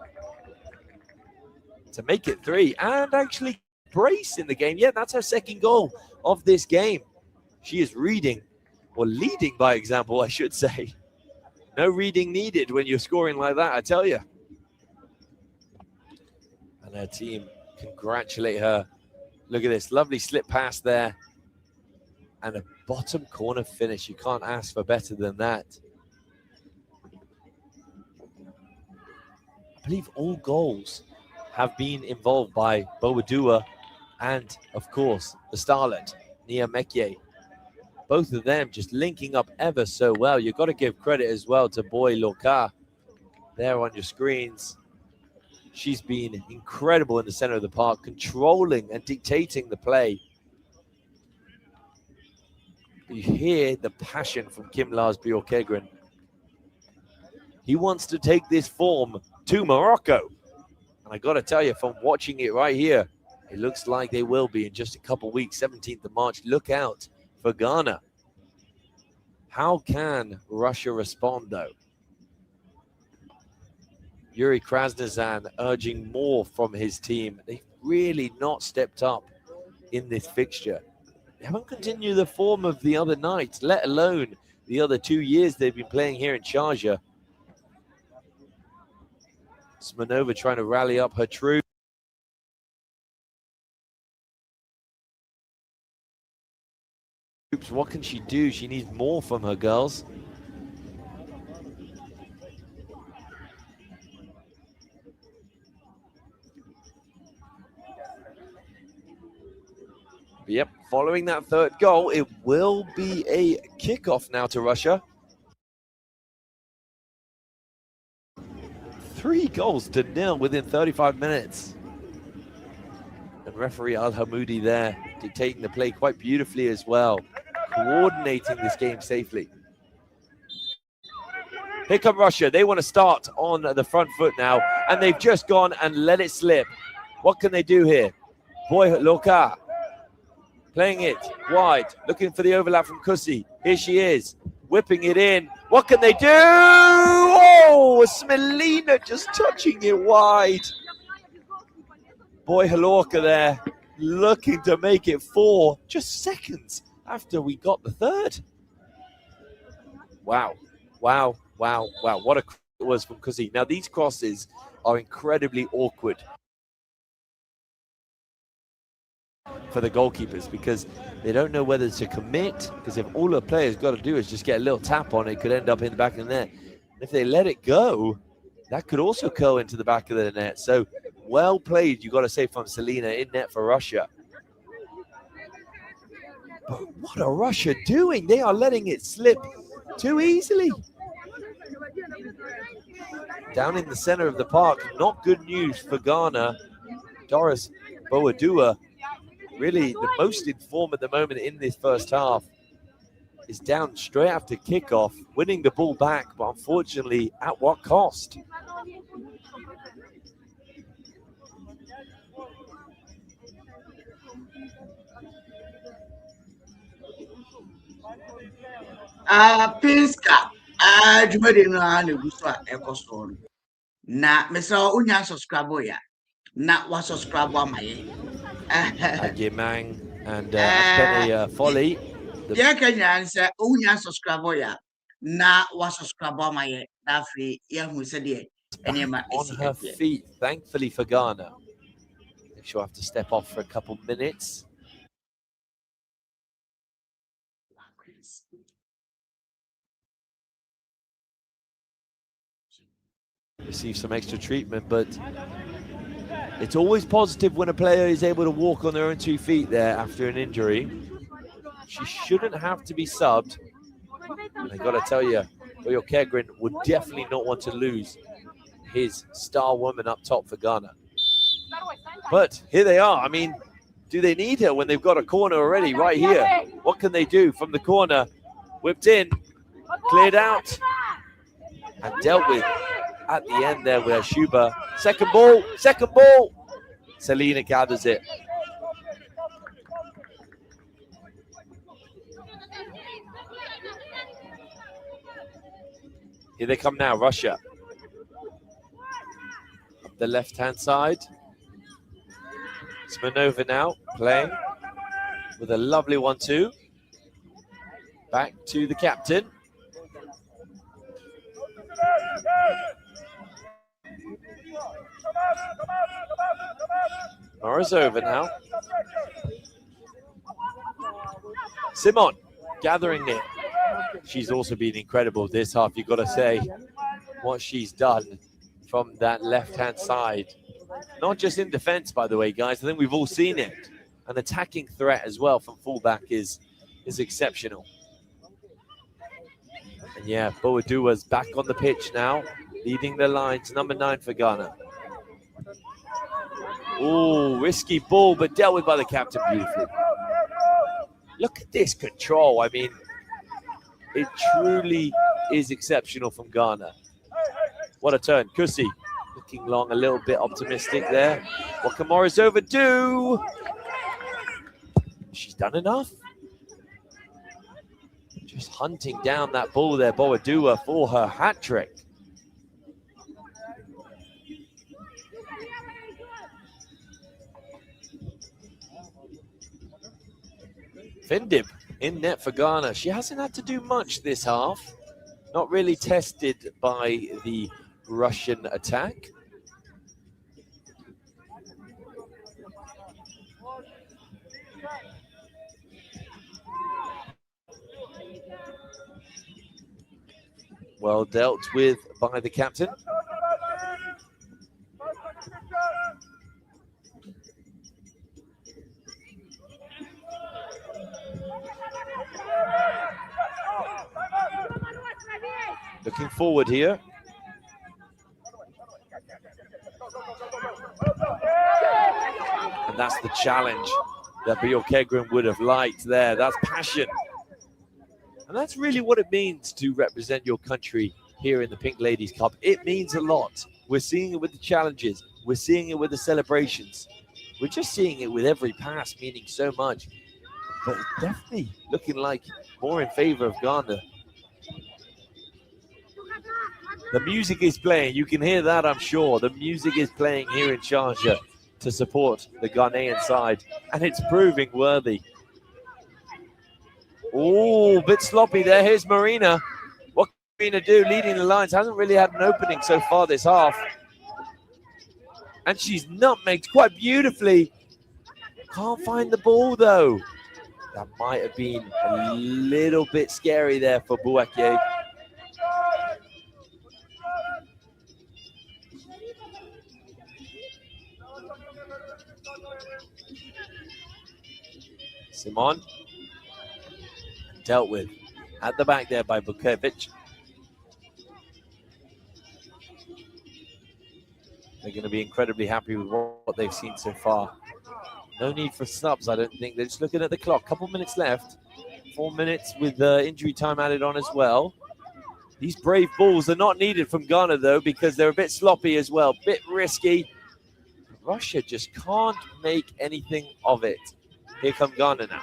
to make it 3 and actually brace in the game. Yeah, that's her second goal of this game. She is reading, or leading by example, I should say. No reading needed when you're scoring like that, I tell you. And her team congratulate her. Look at this, lovely slip pass there. And a bottom corner finish. You can't ask for better than that. I believe all goals have been involved by Buadua and, of course, the starlet, Nia Mekye. Both of them just linking up ever so well. You've got to give credit as well to Boy Loka there on your screens. She's been incredible in the center of the park, controlling and dictating the play. You hear the passion from Kim Lars Bjorkegren. He wants to take this form to Morocco. And I got to tell you, from watching it right here, it looks like they will be in just a couple weeks, 17th of March. Look out for Ghana. How can Russia respond, though? Yuri Krasnozan urging more from his team. They've really not stepped up in this fixture. They haven't continued the form of the other night, let alone the other 2 years they've been playing here in Sharjah. Smirnova trying to rally up her troops. What can she do? She needs more from her girls. Yep, following that third goal, it will be a kickoff now to Russia. 3-0 within 35 minutes. And referee Al Hamoudi there, dictating the play quite beautifully as well, coordinating this game safely. Here come Russia. They want to start on the front foot now, and they've just gone and let it slip. What can they do here? Boy Loka playing it wide, looking for the overlap from Kusi. Here she is, whipping it in. What can they do? Oh, Smelina just touching it wide. Boy Halorka there, looking to make it 4 just seconds after we got the third. Wow, wow, wow, wow. What a cross it was from Kusi. Now, these crosses are incredibly awkward for the goalkeepers because they don't know whether to commit, because if all the players got to do is just get a little tap on it, it could end up in the back of the net. If they let it go, that could also go into the back of the net. So well played, you got to say, from Selena in net for Russia. But what are Russia doing? They are letting it slip too easily. Down in the center of the park, not good news for Ghana. Doris Buadua, really the most in form at the moment in this first half, is down straight after kickoff, winning the ball back, but unfortunately, at what cost? Pinska, Jumadi no ane guswa ekoso. Na mesa unya subscribe ya. Na wa subscribe amaye. Yemang and Afghani Folly. Yeah, Kenyan say unya subscribe ya. Na wa subscribe amaye. Na free ya hu se de. On her feet, thankfully for Ghana. She'll have to step off for a couple minutes. receive some extra treatment, but it's always positive when a player is able to walk on their own 2 feet there after an injury. She shouldn't have to be subbed. And I got to tell you, Oyo Kegrin would definitely not want to lose his star woman up top for Ghana. But here they are. I mean, do they need her when they've got a corner already right here? What can they do from the corner? Whipped in, cleared out, and dealt with at the end there with Shuba. Second ball. Selena gathers it. Here they come now, Russia. Up the left-hand side. Smirnova now playing with a lovely 1-2. Back to the captain. Morozova now. Simon gathering it. She's also been incredible this half, you've got to say, what she's done from that left-hand side. Not just in defense, by the way, guys. I think we've all seen it. An attacking threat as well from fullback is exceptional. And yeah, Boadua's back on the pitch now, leading the lines, number 9 for Ghana. Oh, risky ball, but dealt with by the captain beautifully. Look at this control. I mean, it truly is exceptional from Ghana. What a turn. Kusi looking long, a little bit optimistic there. What can Morozova do? She's done enough. Just hunting down that ball there, Boadua, for her hat trick. Findib in net for Ghana. She hasn't had to do much this half. Not really tested by the Russian attack. Well dealt with by the captain. Looking forward here. And that's the challenge that Bio Kegrin would have liked there. That's passion. And that's really what it means to represent your country here in the Pink Ladies Cup. It means a lot. We're seeing it with the challenges. We're seeing it with the celebrations. We're just seeing it with every pass, meaning so much. But definitely looking like more in favor of Ghana. The music is playing. You can hear that, I'm sure. The music is playing here in Sharjah to support the Ghanaian side. And it's proving worthy. Oh, bit sloppy there. Here's Marina. What can Marina do? Leading the lines. Hasn't really had an opening so far this half. And she's nutmegged quite beautifully. Can't find the ball, though. That might have been a little bit scary there for Bouaké. Simon. Dealt with at the back there by Bukovic. They're going to be incredibly happy with what they've seen so far. No need for subs, I don't think. They're just looking at the clock. Couple minutes left. 4 minutes with injury time added on as well. These brave balls are not needed from Ghana, though, because they're a bit sloppy as well. Bit risky. Russia just can't make anything of it. Here come Ghana now.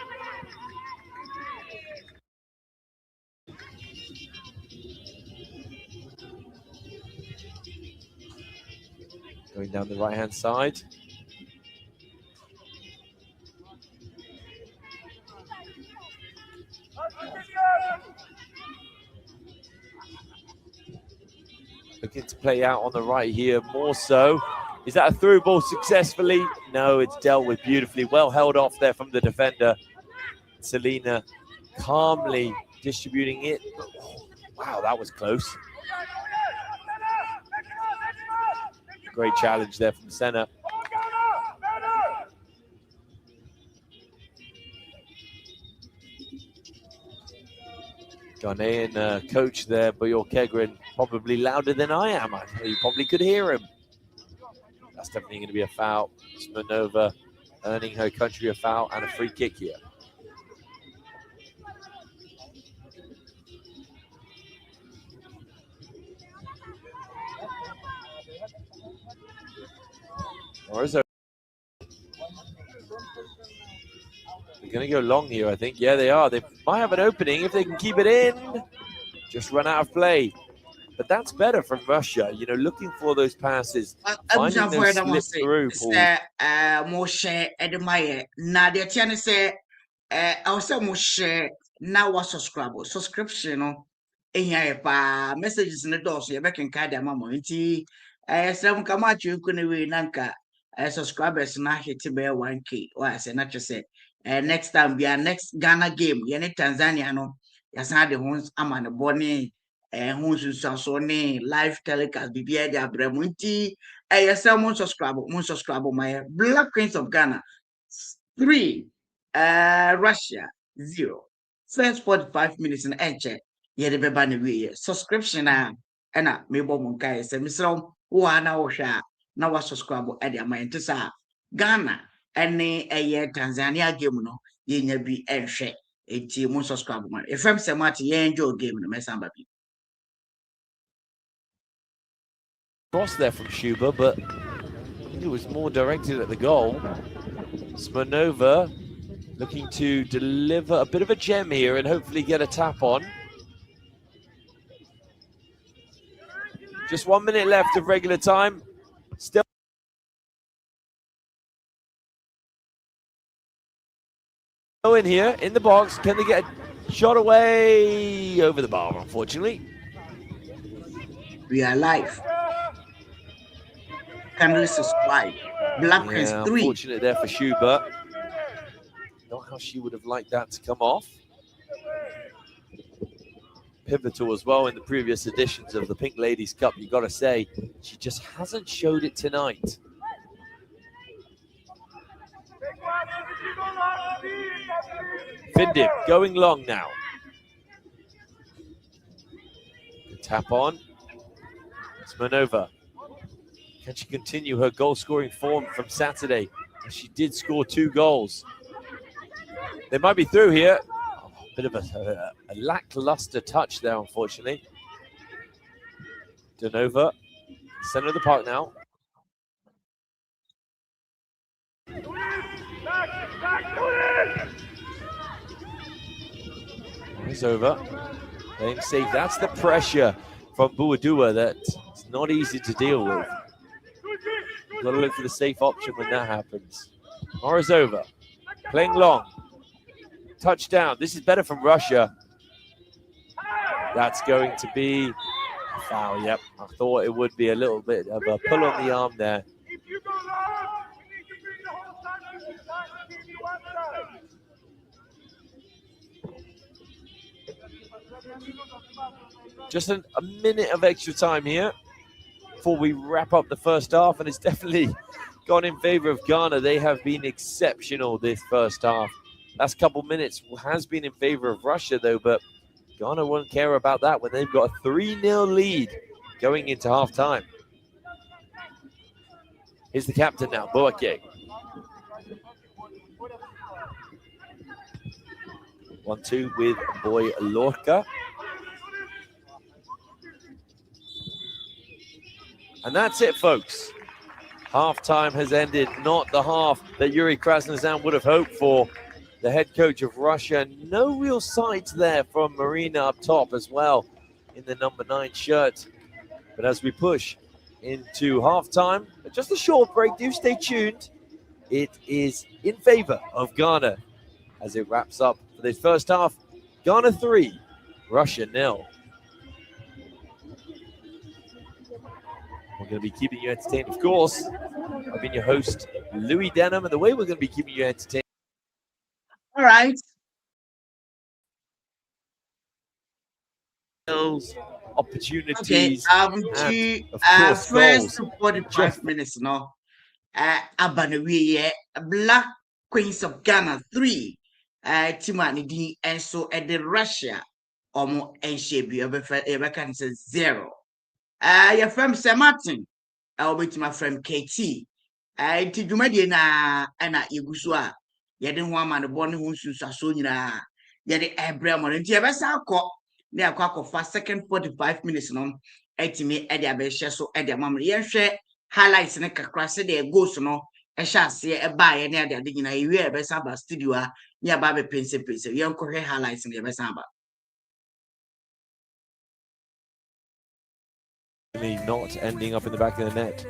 Going down the right-hand side. Looking to play out on the right here more so. Is that a through ball successfully? No, it's dealt with beautifully. Well held off there from the defender. Selena calmly distributing it. Oh, wow, that was close. Great challenge there from the center. Ghanaian coach there, Boyo Kegrin, probably louder than I am. You probably could hear him. That's definitely going to be a foul. Smirnova earning her country a foul and a free kick here. They're going to go long here, I think. Yeah, they are. They might have an opening if they can keep it in. Just run out of play. But that's better from Russia, you know, looking for those passes, finding those slips through. Moshe Edmire. Now the channel say, also Moshe now was subscription. In here, messages in the door, so you can carry them. Some come at you couldn't win Nanka. Subscribers now hit to bear 1K. Or I say, not just say, next time, be our next Ghana game. You need Tanzania, no. Yes, I had the ones I'm on the bonnie. Who's Sasone live telecast BBA Abramunti. Mun subscribe my Black Queens of Ghana 3 Russia 0 first 45 minutes in Enche yede beba na we subscription and me bo mun kai se misro wa na wo hwa na wa subscribe e de amante sa Ghana ene Tanzania game no ye nya bi enhwe enti mun subscribe man efem se mat ye enjoy game no mesamba bi. Cross there from Schuber, but it was more directed at the goal. Smirnova looking to deliver a bit of a gem here and hopefully get a tap on. Just 1 minute left of regular time. Still in here, in the box. Can they get a shot away over the bar, unfortunately? We are live. Can we subscribe? Black Queens 3. Unfortunate there for Schubert. Not how she would have liked that to come off. Pivotal as well in the previous editions of the Pink Ladies Cup, you got to say. She just hasn't showed it tonight. Findim going long now. Tap on. Smirnova. Can she continue her goal-scoring form from Saturday? She did score 2 goals. They might be through here. Oh, bit of a lackluster touch there, unfortunately. Danova, center of the park now. It's over. Playing safe. That's the pressure from Buadua that's not easy to deal with. Got to look for the safe option when that happens. Morozova playing long. Touchdown. This is better from Russia. That's going to be a foul. Yep. I thought it would be a little bit of a pull on the arm there. Just a minute of extra time here before we wrap up the first half, and it's definitely gone in favor of Ghana. They have been exceptional this first half. Last couple minutes has been in favor of Russia, though, but Ghana won't care about that when they've got a 3-0 lead going into half-time. Here's the captain now, Boake. 1-2 with Boy Lorca. And that's it, folks. Half-time has ended. Not the half that Yuri Krasnozan would have hoped for. The head coach of Russia, no real sight there from Marina up top as well in the number 9 shirt. But as we push into half-time, just a short break, do stay tuned. It is in favor of Ghana as it wraps up for this first half. Ghana 3, Russia 0. We're going to be keeping you entertained, of course. I've been your host, Louis Denham, and the way we're going to be keeping you entertained. All right. opportunities, to and of course first goals. 45 minutes now. Abanawiye Black Queens of Ghana 3. Timani di and so at the Russia omo enshebi ebekan say 0. Your friend Sir Martin, I'll be to my friend KT. Ti dwumadi na ana yeguso a yede ho ama ne bone ho nsusaso nyina yede ebra mo nti ebesa akọ na akọ second 45 minutes no etimi ede abehye so ede amamre yenhwe highlights ne kakra se de goals no ehye ase eba ye ne ade nyina ewie ebesa ba studio a ne aba be pense yenkohwe highlights ne ebesa ba. Not ending up in the back of the net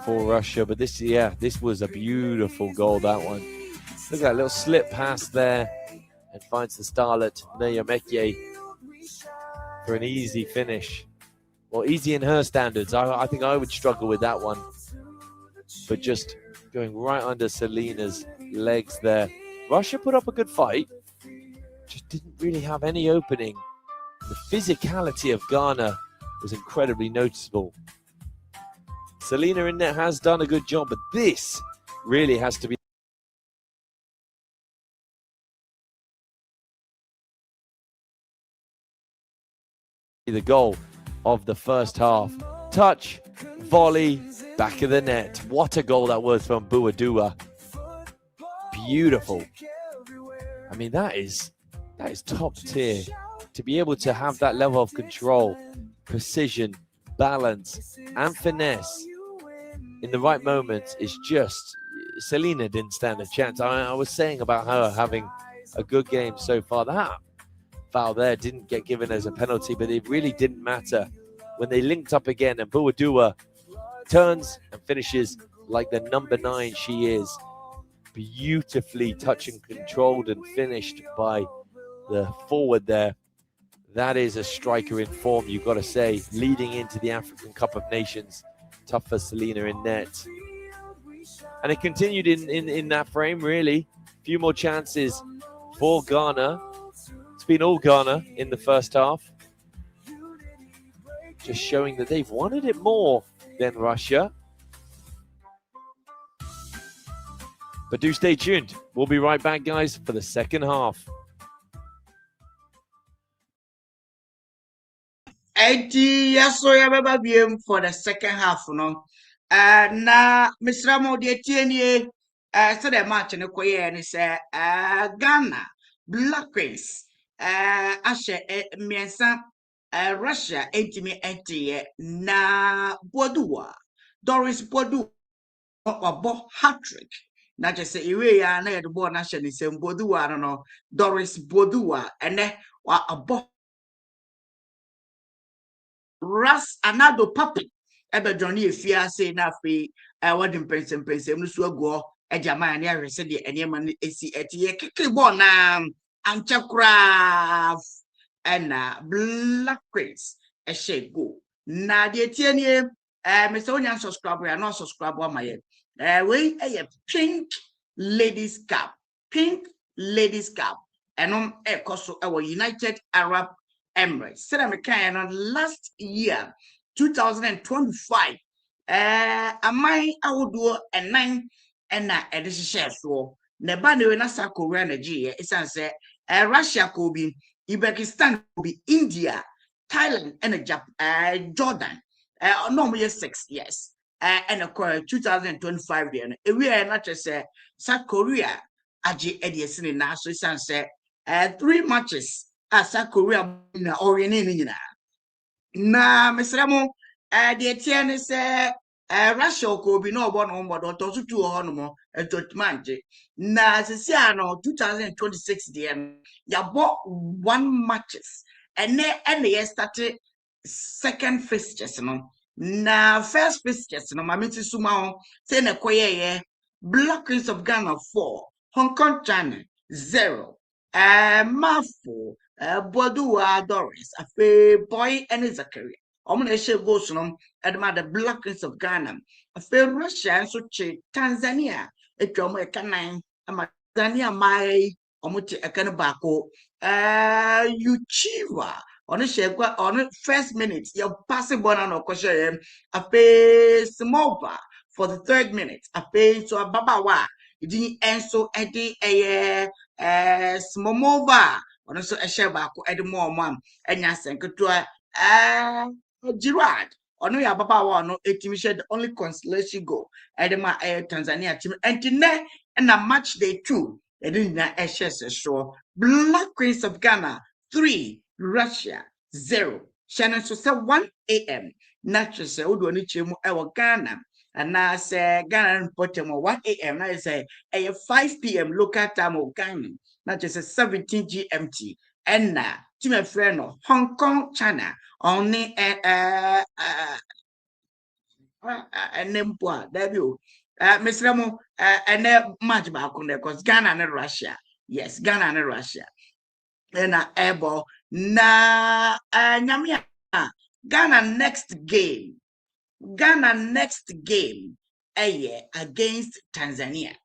for Russia, but this was a beautiful goal, that one. Look at that little slip pass there, and finds the starlet Neyamekye for an easy finish. Well, easy in her standards. I think I would struggle with that one, but just going right under Selina's legs there. Russia put up a good fight, just didn't really have any opening. The physicality of Ghana was incredibly noticeable. Selina in there has done a good job, but this really has to be the goal of the first half. Touch, volley, back of the net. What a goal that was from Buadua. Beautiful. I mean, that is top tier. To be able to have that level of control, precision, balance, and finesse in the right moments is just... Selina didn't stand a chance. I was saying about her having a good game so far. That foul there didn't get given as a penalty, but it really didn't matter when they linked up again and Buadua turns and finishes like the number 9 she is. Beautifully touch and controlled and finished by the forward there. That is a striker in form, you've got to say, leading into the African Cup of Nations. Tough for Selina in net. And it continued in that frame, really. A few more chances for Ghana. It's been all Ghana in the first half. Just showing that they've wanted it more than Russia. But do stay tuned. We'll be right back, guys, for the second half. Yaso ya baba biem for the second half no. Na Mr. Modi tienie so the match ne koye ne say Ghana Black Queens ashe miensa Russia entimi entiye na Bodua Doris Bodu obo hat-trick na just say iwe ya na the ball na she ne say Bodua no Doris Bodua ene wa obo Ras anado papi ebe Johnny efia say na fe what person no so ago ejama na ahwese de enema no esi etie keke ball na anchakra na Black Queens ehye go na de tie nie me say onya subscribe ya no subscribe o maye we pink ladies cup enom ekoso ewo United Arab Emirates. Said I'm last year, 2025. Amai I would do a 9 and a decision so. Neba ne na South Korea Nigeria. It's say Russia could be Uzbekistan could be India, Thailand and Jordan. Normally 6 years. And of course 2025 then. We are not just South Korea. Aji Edison na so say 3 matches. South Korea na oriene nyina na mesramo de tie ne se Russia ko bi no obo no mbodo to tutu ho no mo etotmanje na sisi ano 2026 de ya bo 1 matches ene ye started second fixtures no na first fixtures no mamiti suma ho say na koyeye Black Queens of Ghana 4 Hong Kong China 0 Mafo Bodua Doris afe boy and Zachary omna she goes no edma the Black Queens of Ghana afe Russia so che Tanzania etwa ekanan ama Tanzania mai omuti ekane bako Uchiva on a share on the first minute, you're passing one on a question, a pay small bar for the 3rd minute, a pay to a babawa. It didn't answer a small mova, or also a share back at the more mom, and yes, and could to a Gerard. Or no, Baba, no, the only consolation go at the Tanzania team, and today, and a match day 2. They didn't show Black Queens of Ghana 3, Russia 0. Shannon so say 1 a.m. Natural say Udo ni chemu ewa Ghana. And now say Ghana report 1 a.m. Now say 5 p.m. local time of Ghana. Not just 17 GMT. And now to my friend of Hong Kong, China. Only Nempua, debut. Miss Ramo, and much back on there because Ghana and Russia. Yes, Ghana and Russia. And able na Nyamia. Ghana next game. Against Tanzania.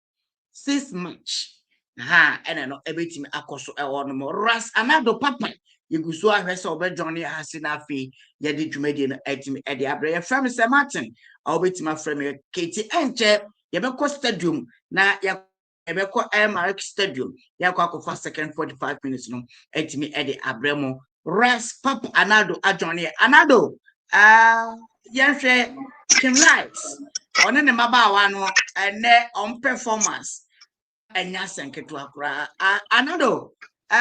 6 match. And I know everything akoso e more ras anado papa. You go so ahwese obedwon ya hasinafi ye di dwumadi no atimi e de abre ya fam se Martin obetima frame Katie enche ye beko stadium na ya beko Mark stadium ya kwa kofa second 45 minutes no atimi e de abre mo ras papa anado adwon ya anado yenhwe Kim Lights one ne mabawa no ene on performance enya senketo akra anado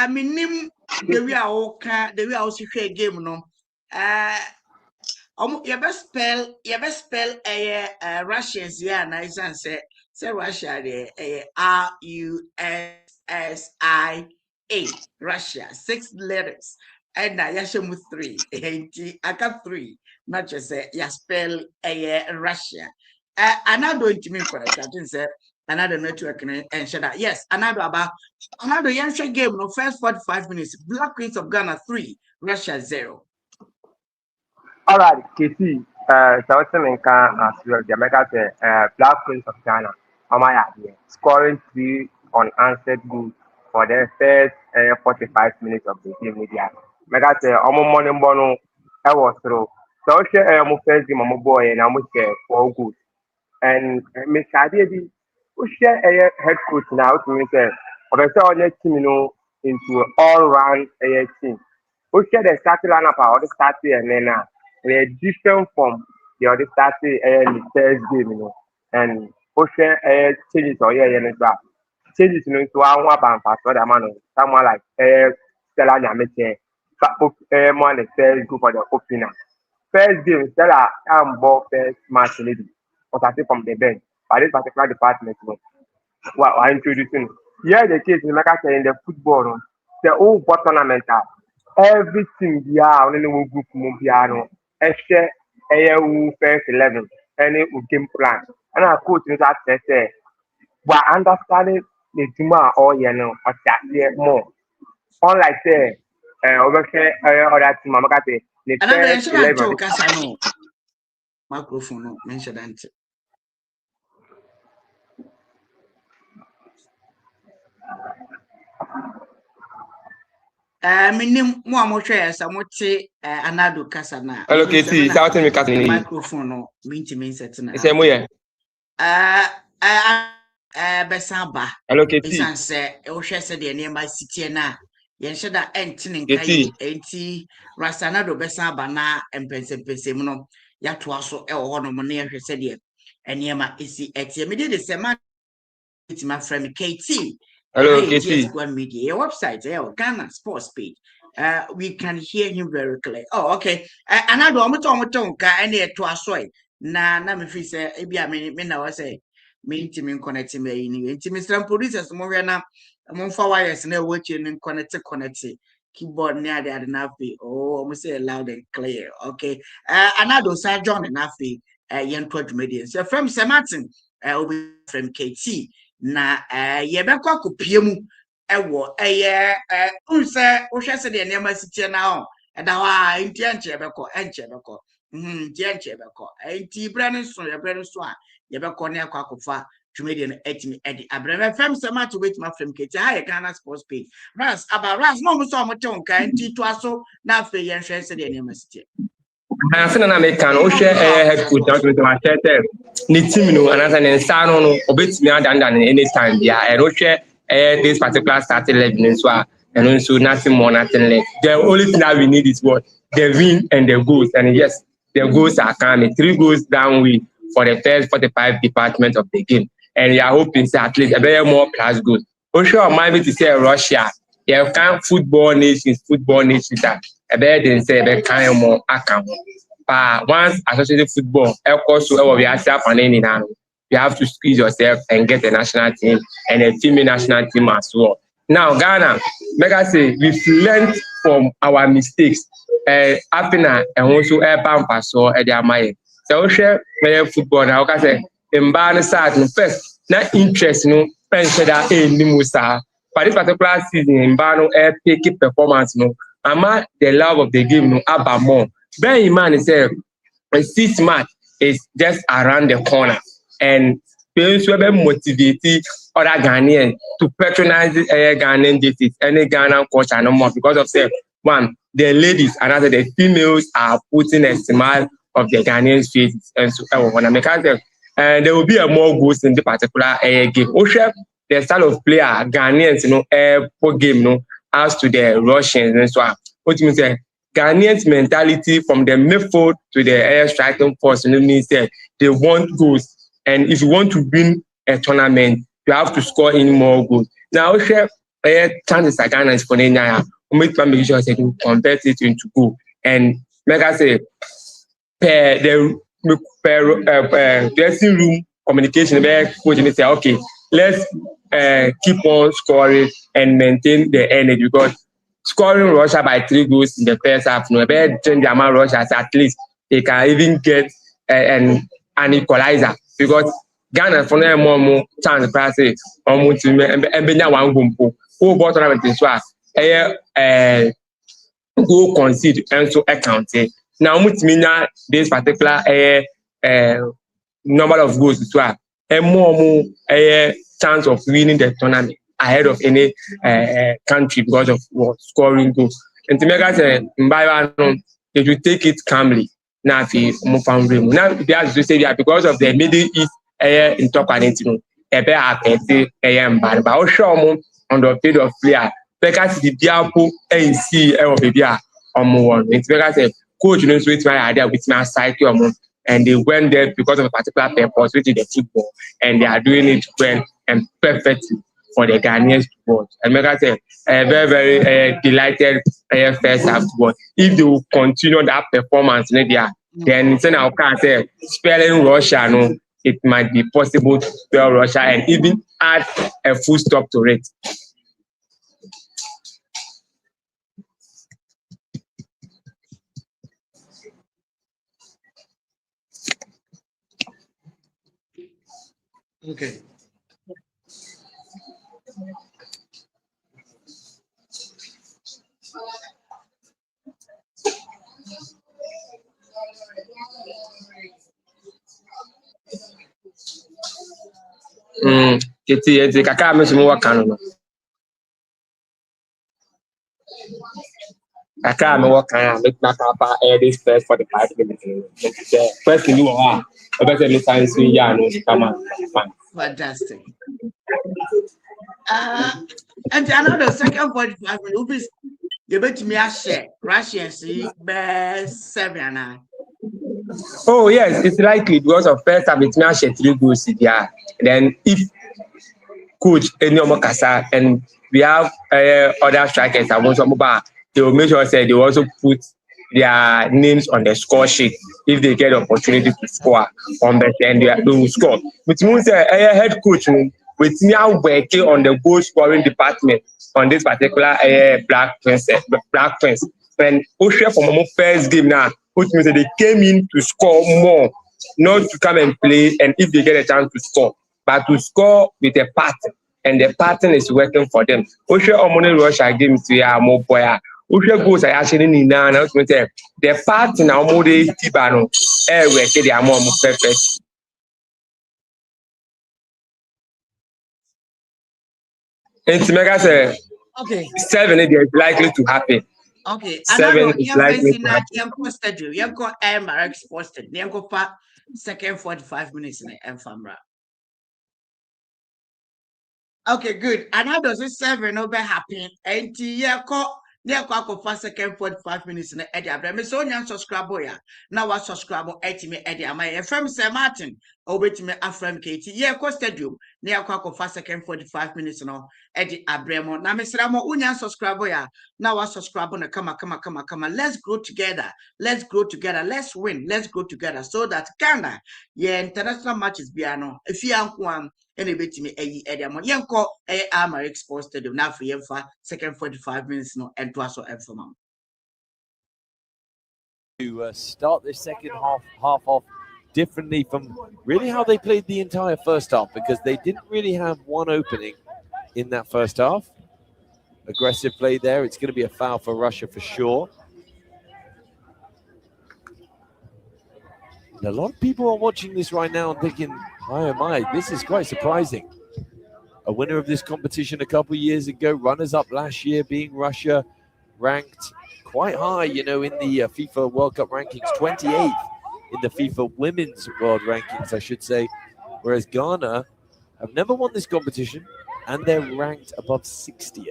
minim the way I also share game no you best spell Russians yeah nice and say Russia there RUSSIA Russia 6 letters and I yashem 3 I got 3 not just say you spell Russia another into me correct I didn't say another network and shut that. Yes, another young game no first 45 minutes. Black Queens of Ghana 3, Russia 0. All right, KT, something as well. The America Black Queens of Ghana, my idea, scoring 3 unanswered goals for the first 45 minutes of the game. Media, America say, morning bono, I was through. So I'm first game, I'm boy, and I'm 4 goals. And Miss Adedi, who share a head coach now to me say, on your team, into all-round team. Who share the starting lineup or the starting and then they're different from the other starting the first game, and who share changes or changes into one band for the man, someone like Stella Nyamete, more the first group for the opener. First game, Stella ball first match lady. Was I from the bench by this particular department. What are introducing? Yeah, the case in the football, the whole tournament, everything we are on the group Mumpiano, extra first 11, any game plan. And our coach is that say, but understanding the Juma or or that more. Unlike say, over here, or that Mamaka, the first 11. Microphone, mention that. Minim mo amotwe sa mote anado kasa na hello KT shouting me kasa ni microphone no minti set na ise mo ye besaba hello KT isan se o hwe se de ne ma sitie na yen hye da entine nkai enti rasanado besaba na empensempensem no ya to aso e wo no mo na hwe se de enema esi etie me de sema it's my friend KT. Hello, KT. GS1 Media, your website, Ghana Sports page. We can hear him very clear. Oh, okay. And I don't know any to a soy. Na me free say, me now say, me intimate connecting me. Intimate producers, more na, among 4 wires, no watching and connect. Keyboard near the Nafi. Oh, I say loud and clear. Okay. And I don't say John and Nafi, young Twitch media. So from St. Martin, will be from KT. Na yebekwa kopie mu ewo unse wo hwese de nema sitie na ho eda wa enti enche beko enti bra ne so a yebekọ ne akwa kofa Comedian Etimi Eddie Abraham FM Sama to wait my film Kitty High Ghana Sports Page. Ras about Ras no so much on kind Tito now for your share the university. I think na make can share head coach down to my share ni team no and as an insano no obetimi adan any time dia and share this particular starting 11 so and also nothing more nothing less. The only thing that we need is what the win and the goals, and yes, the goals are coming 3 goals down with for the first 45 departments of the game, and we are hoping to at least a better more plus goals. Also, maybe to say Russia, you can football nations that a better than say a kind more account. But once associated football, also we are now. You have to squeeze yourself and get a national team and a female national team as well. Now, Ghana, like I say, we've learned from our mistakes. After and also a so at the Amaya. So, share football now. I say, the side first, not interest, no, pension that Nimusa. For this particular season, in Bano, peak performance, no, ama the love of the game, no, about more. Bear in mind, a 6 match is just around the corner. And parents will be motivated other Ghanaians to patronize Ghanaian dishes, any Ghanaian culture no more because of say one, the ladies and other the females are putting a smile of the Ghanaian faces, and so when I make them, and there will be a more goals in the particular game. Also, the style of player Ghanaians, per game, as to the Russians and so on. What means Ghanaians mentality from the midfield to the air striking force, means that they want goals. And if you want to win a tournament, you have to score in more goals. Now, share chances are Ghana for Nanya. We make sure to convert it into goal. And like I say, per dressing room communication, where coach may say, okay, let's keep on scoring and maintain the energy because scoring Russia by 3 goals in the first half, no better change the amount Russia at least they can even get an equalizer. Because Ghana for now more chance pass it almost to be one gumpo. Who bought tournament is what go concede and so account. Now much this particular number of goals is what more chance of winning the tournament ahead of any country because of scoring goals. And to make us if you take it calmly. Now, they have to say that because of the Middle East in top continent, a better affected but also on the field of player because the Diapo ANC or baby on more. It's because coach knows which my idea with my psyche and they went there because of a particular purpose, which is the football, and they are doing it well and perfectly for the Ghanaian sport. And like I said, very, very delighted first half sport. If they will continue that performance, then instead of say spelling Russia, no, it might be possible to spell Russia and even add a full stop to it. Okay. It's kaka mesmo wakano no. Kaka me wakano make na papa this first for the 5 minutes. First you know better me science ya no come on. Fantastic. And another second 45 minutes you bet me a share Russia see best 7. Oh yes, it's likely because of first half it's me share 3 goals there. Then if coach Eniomo Kasa and we have other strikers that want some back, they will make sure say they also put their names on the score sheet if they get the opportunity to score on the end they will score. Which means head coach with me working on the goal scoring department on this particular Black Prince. When Osha from our first game now, which means that they came in to score more, not to come and play and if they get a chance to score, but to score with a pattern, and the pattern is working for them. Osha Omoni Russia games we are more boy. Osha goals are actually in now. The pattern are more the Tibano, working they are more perfect. It's mega say Okay. 7 is likely to happen. Okay. 7 is likely to happen. Yanko schedule. Yanko Emirates posted. Yanko pa second 45 minutes in the Enfamra. Okay, good. And how does it 7 over happen? And Yanko. Near Quaco for second 45 minutes in the Eddie Abraham. So, young subscriber, ya. Now, I subscribe at me, Eddie. My FM Sir Martin, over to me, Afram Katie. Yeah, stadium. Near Quaco for second 45 minutes, no, Eddie Abraham. Now, Mr. Amo, Union subscriber, ya. Now, I subscribe on a come. Let's grow together. Let's grow together. Let's win. Let's grow together so that Ghana, yeah, international matches, Biano. If you are one. Any bit me Eddie Amon Yanko Amar Stadium now for second 45 minutes no and twice or for to start this second half off differently from really how they played the entire first half, because they didn't really have one opening in that first half. Aggressive play there. It's going to be a foul for Russia for sure. And a lot of people are watching this right now and thinking, oh my, this is quite surprising. A winner of this competition a couple of years ago, runners-up last year being Russia, ranked quite high, you know, in the FIFA World Cup rankings, 28th in the FIFA Women's World Rankings, I should say, whereas Ghana have never won this competition and they're ranked above 60th.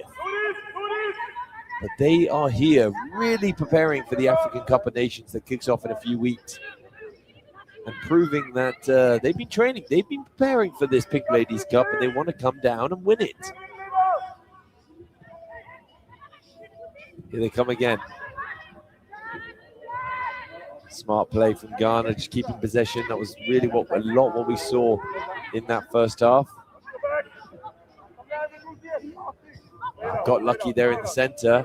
But they are here really preparing for the African Cup of Nations that kicks off in a few weeks, and proving that they've been training, they've been preparing for this Pink Ladies Cup, and they want to come down and win it. Here they come again. Smart play from Ghana, just keeping possession. That was really what we saw in that first half. Got lucky there in the center.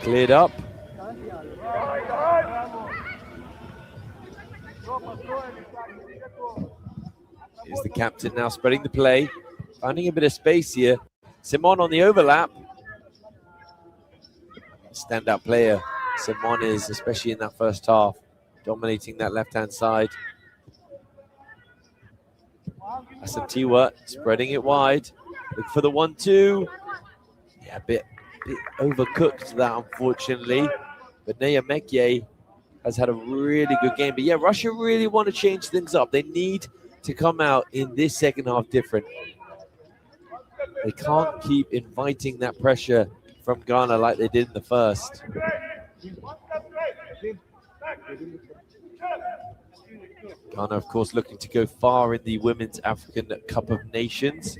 Cleared up. Here's the captain now spreading the play, finding a bit of space here. Simon on the overlap. Standout player Simon is, especially in that first half, dominating that left-hand side. Asantiwa spreading it wide. Look for the 1-2. Yeah, a bit overcooked that, unfortunately. But Naya Mekye has had a really good game. But yeah, Russia really want to change things up. They need to come out in this second half different. They can't keep inviting that pressure from Ghana like they did in the first. Ghana, of course, looking to go far in the Women's African Cup of Nations.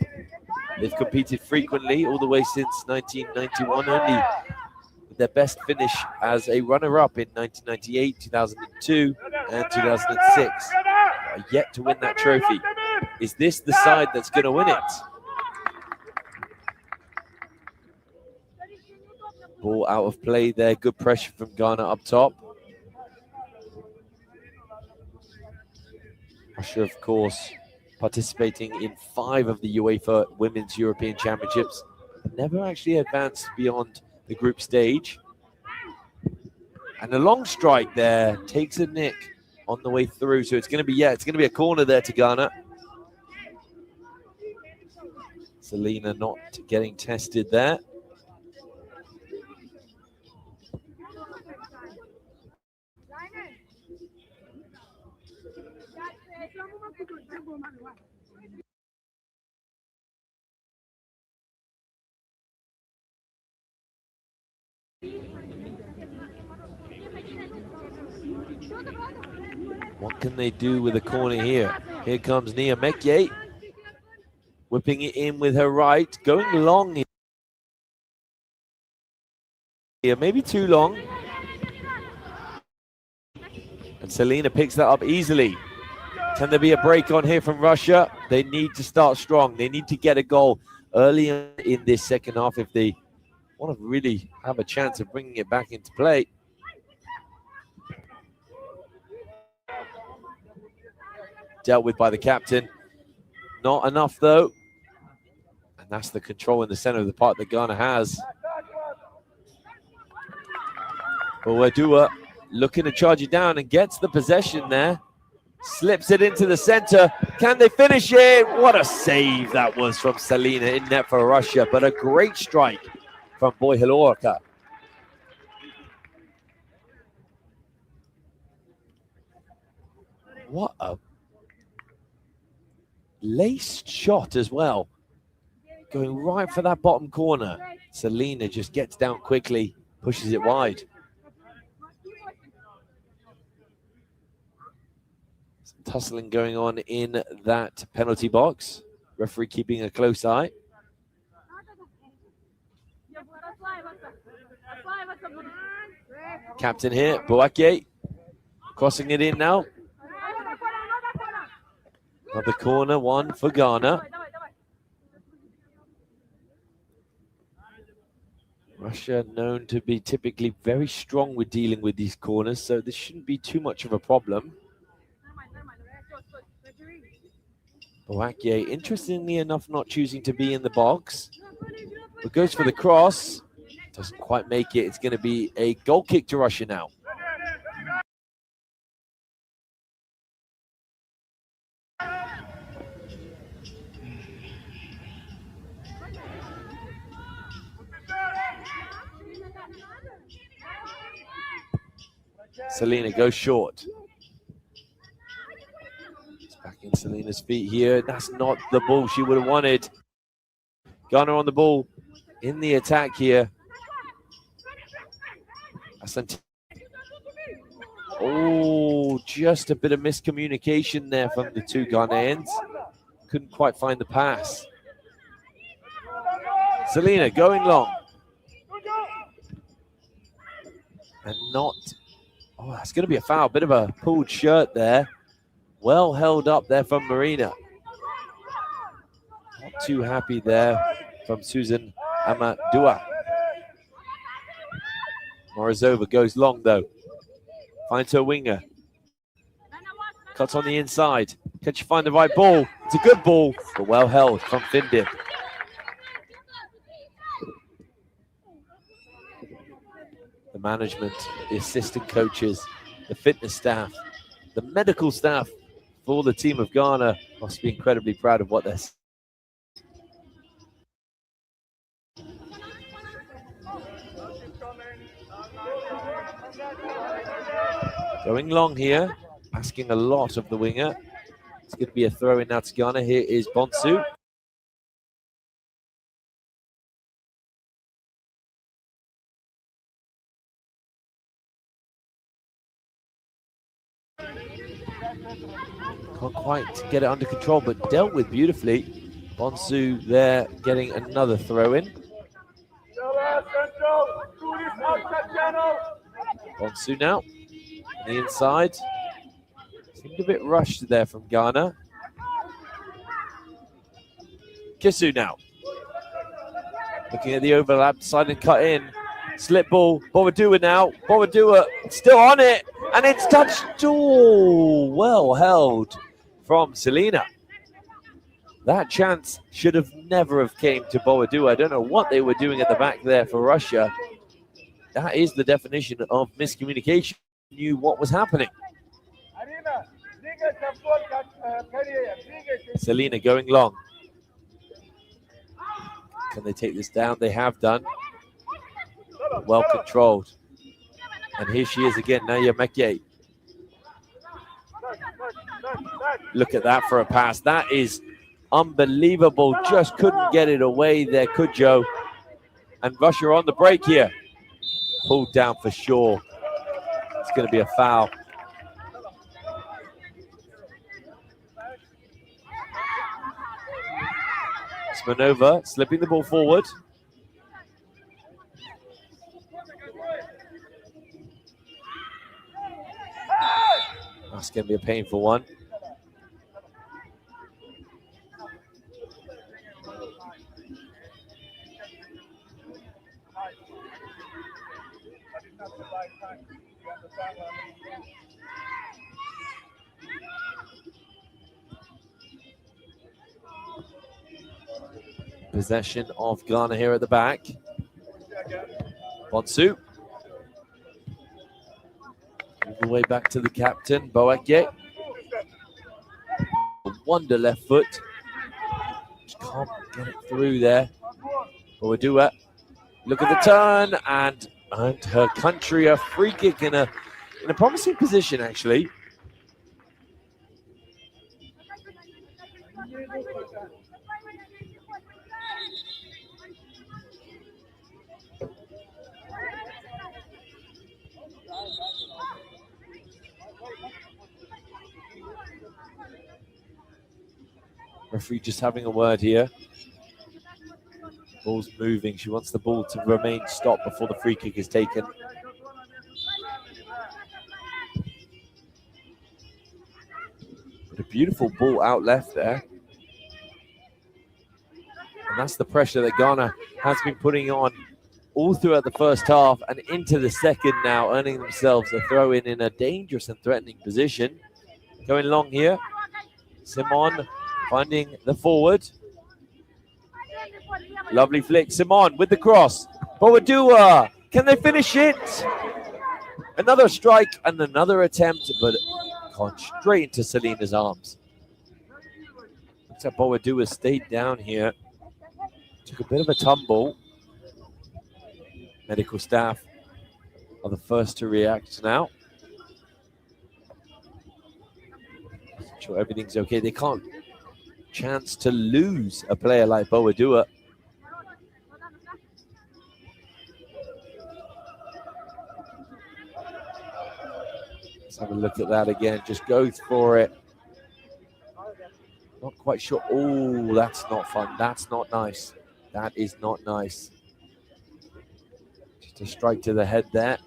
They've competed frequently all the way since 1991, only with their best finish as a runner-up in 1998, 2002, and 2006. Are yet to win that trophy. Is this the side that's going to win it? Ball out of play there. Good pressure from Ghana up top. Russia, of course, participating in 5 of the UEFA Women's European Championships. Never actually advanced beyond the group stage. And a long strike there takes a nick on the way through. So it's going to be, it's going to be a corner there to Ghana. Selena not getting tested there. What can they do with the corner here? Here comes Nia Mekye, whipping it in with her right, going long here, maybe too long. And Selena picks that up easily. Can there be a break on here from Russia? They need to start strong. They need to get a goal early in this second half if they want to really have a chance of bringing it back into play. Dealt with by the captain. Not enough, though. And that's the control in the center of the park that Ghana has. But Wadua looking to charge it down and gets the possession there. Slips it into the center. Can they finish it? What a save that was from Selena in net for Russia, but a great strike from Boyhalorka. What a laced shot as well. Going right for that bottom corner. Selena just gets down quickly, pushes it wide. Some tussling going on in that penalty box. Referee keeping a close eye. Captain here, Boake, crossing it in now. Another corner, one for Ghana. Russia known to be typically very strong with dealing with these corners, so this shouldn't be too much of a problem. Boake, interestingly enough, not choosing to be in the box, but goes for the cross. Doesn't quite make it. It's going to be a goal kick to Russia now. Selena goes short. It's back in Selena's feet here. That's not the ball she would have wanted. Ghana on the ball in the attack here. Oh, just a bit of miscommunication there from the two Ghanaians. Couldn't quite find the pass. Selena going long. And not... Oh, that's going to be a foul. Bit of a pulled shirt there. Well held up there from Marina. Not too happy there from Susan Amadua. Morozova goes long though. Finds her winger. Cuts on the inside. Can she find the right ball? It's a good ball, but well held from Findim. The management, the assistant coaches, the fitness staff, the medical staff for the team of Ghana must be incredibly proud of what they're seeing. Going long here, asking a lot of the winger. It's going to be a throw in now to Ghana. Here is Bonsu. Can't quite get it under control, but dealt with beautifully. Bonsu there getting another throw in. Bonsu now. On the inside. Seemed a bit rushed there from Ghana. Kisu now. Looking at the overlap, deciding to cut in. Slip ball. Bowadua now. Bowadua still on it. And it's touched. Oh, well held from Selena. That chance should have never have came to Bowadua. I don't know what they were doing at the back there for Russia. That is the definition of miscommunication. Knew what was happening. Selena going long. Can they take this down? They have done. Well controlled. And here she is again, Naya Mekye. Look at that for a pass. That is unbelievable. Just couldn't get it away there, could Joe? And Russia on the break here. Pulled down for sure. It's going to be a foul. Smanova slipping the ball forward. That's going to be a painful one. Possession of Ghana here at the back. Bonsu. All the way back to the captain, Boake. wonder left foot. Just can't get it through there. Bowadua, look at the turn, and her country a free kick in a promising position, actually. Referee just having a word here. Ball's moving. She wants the ball to remain stopped before the free kick is taken. But a beautiful ball out left there. And that's the pressure that Ghana has been putting on all throughout the first half and into the second now, earning themselves a throw-in in a dangerous and threatening position. Going long here. Simon finding the forward. Lovely flick. Simon with the cross. Bowadua. Can they finish it? Another strike and another attempt, but gone straight into Selena's arms. Looks like Bowadua stayed down here. Took a bit of a tumble. Medical staff are the first to react now. Sure everything's okay. They can't chance to lose a player like Bowadua. Let's have a look at that again. Just goes for it. Not quite sure. Oh, that's not fun. That's not nice. That is not nice. Just a strike to the head there.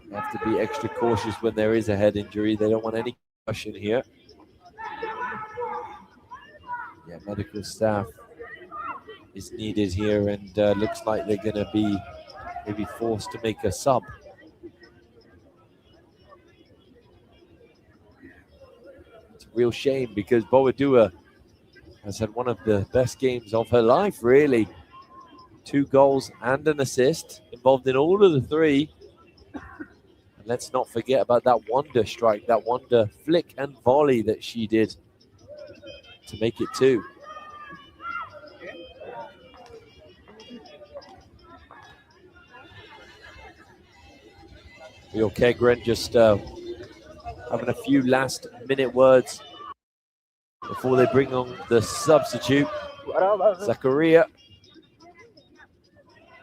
You have to be extra cautious when there is a head injury. They don't want any concussion here. Yeah, medical staff is needed here, and looks like they're going to be maybe forced to make a sub. It's a real shame because Bowadua has had one of the best games of her life, really. 2 goals and an assist, involved in all of the 3. And let's not forget about that wonder strike, that wonder flick and volley that she did to make it 2. Rio Kegren just having a few last minute words before they bring on the substitute, Zakaria.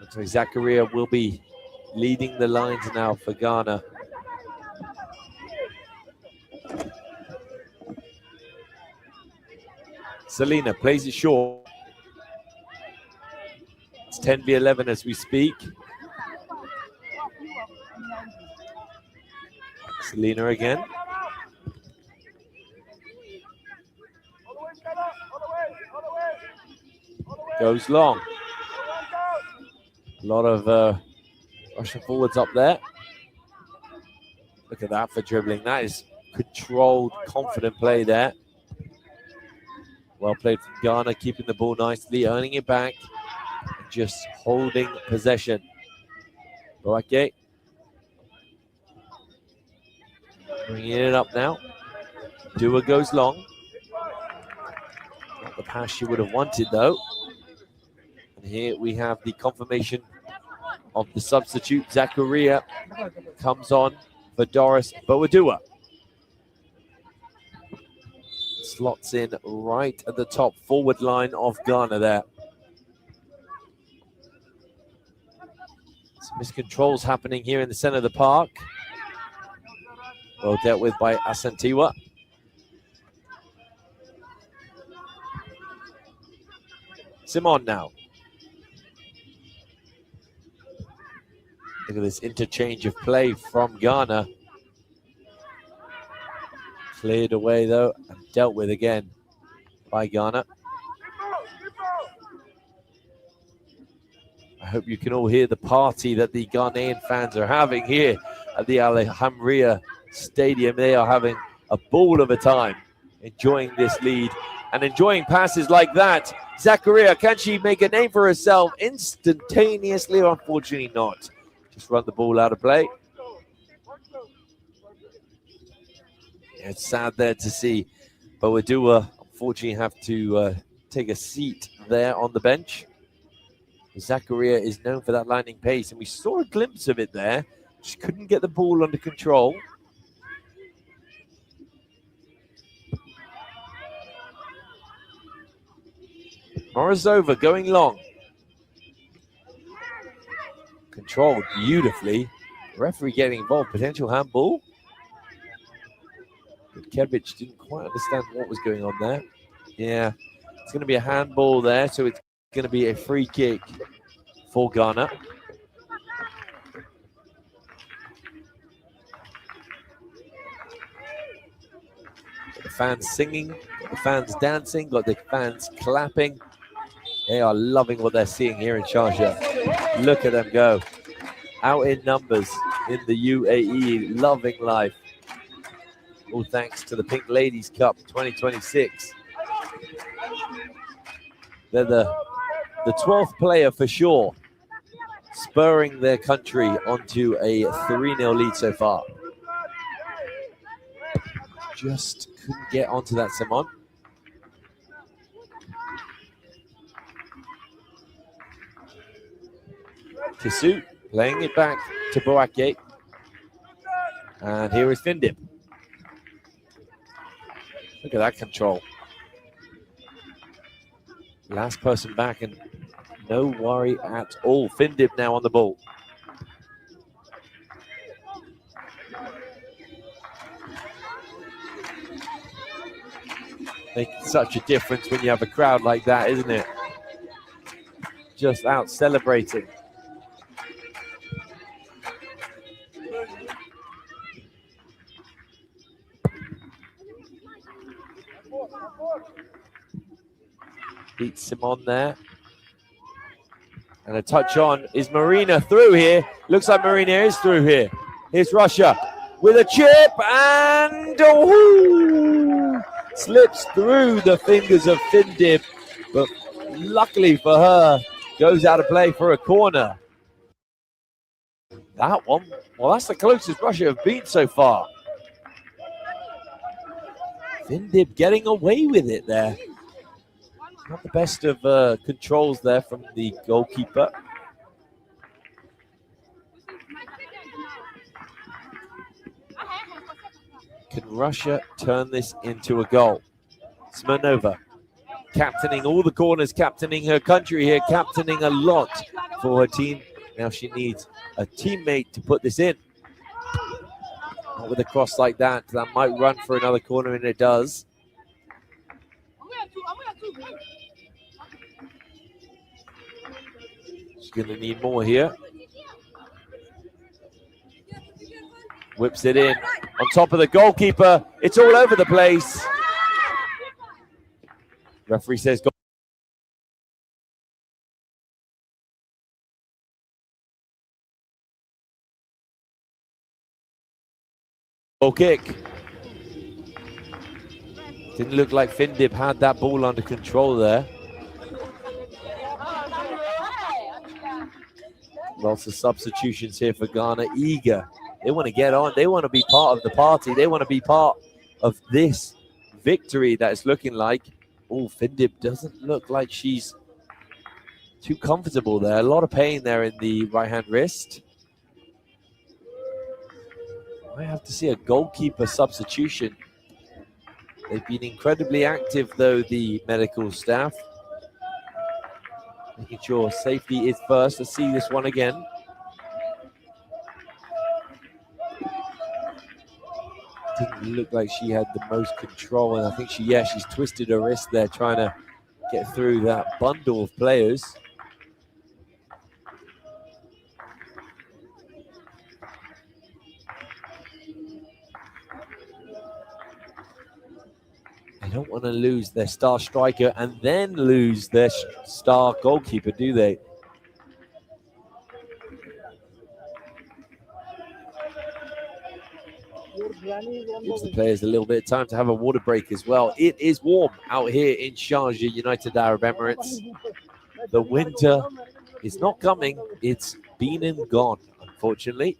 Looks like Zakaria will be leading the lines now for Ghana. Selena plays it short. It's 10v11 as we speak. Selena again. Goes long. A lot of Russian forwards up there. Look at that for dribbling. That is controlled, confident play there. Well played from Ghana, keeping the ball nicely, earning it back, and just holding possession. Boake. Bringing it up now. Dua goes long. Not the pass she would have wanted, though. And here we have the confirmation of the substitute. Zakaria comes on for Doris Bowadua. Slots in right at the top forward line of Ghana there. Some miscontrols happening here in the center of the park. Well dealt with by Asantewa. Simon now. Look at this interchange of play from Ghana. Cleared away though and dealt with again by Ghana. I hope you can all hear the party that the Ghanaian fans are having here at the Alejandria Stadium. They are having a ball of a time, enjoying this lead and enjoying passes like that. Zakaria, can she make a name for herself instantaneously? Unfortunately not. Just run the ball out of play. Yeah, it's sad there to see But we do unfortunately have to take a seat there on the bench. Zakaria is known for that lightning pace, and we saw a glimpse of it there. Just couldn't get the ball under control. Morozova going long. Controlled beautifully. Referee getting involved. Potential handball. But Kevic didn't quite understand what was going on there. Yeah, it's going to be a handball there, so it's going to be a free kick for Ghana. Got the fans singing, got the fans dancing, got the fans clapping. They are loving what they're seeing here in Sharjah. Look at them go. Out in numbers in the UAE, loving life. All thanks to the Pink Ladies Cup 2026. They're the 12th player for sure, spurring their country onto a 3-0 lead so far. Just couldn't get onto that, Simon. Kisu playing it back to Boake. And here is Findip. Look at that control. Last person back and no worry at all. Findip now on the ball. Makes such a difference when you have a crowd like that, isn't it? Just out celebrating. Beats Simon there. And a touch on. Is Marina through here? Looks like Marina is through here. Here's Russia with a chip and slips through the fingers of Findip. But luckily for her, goes out of play for a corner. That one, well, that's the closest Russia have been so far. Findip getting away with it there. Not the best of controls there from the goalkeeper. Can Russia turn this into a goal? Smirnova captaining all the corners, captaining her country here, captaining a lot for her team. Now she needs a teammate to put this in. Not with a cross like that. That might run for another corner, and it does. She's going to need more here. Whips it in on top of the goalkeeper. It's all over the place. Referee says goal. Goal kick. Didn't look like Findip had that ball under control there. Lots of substitutions here for Ghana. Eager. They want to get on. They want to be part of the party. They want to be part of this victory that it's looking like. Oh, Findip doesn't look like she's too comfortable there. A lot of pain there in the right-hand wrist. I have to see a goalkeeper substitution. They've been incredibly active, though, the medical staff. Making sure safety is first. Let's see this one again. Didn't look like she had the most control, and I think she's twisted her wrist there trying to get through that bundle of players. They don't want to lose their star striker and then lose their star goalkeeper, do they? Gives the players a little bit of time to have a water break as well. It is warm out here in Sharjah, United Arab Emirates. The winter is not coming. It's been and gone, unfortunately.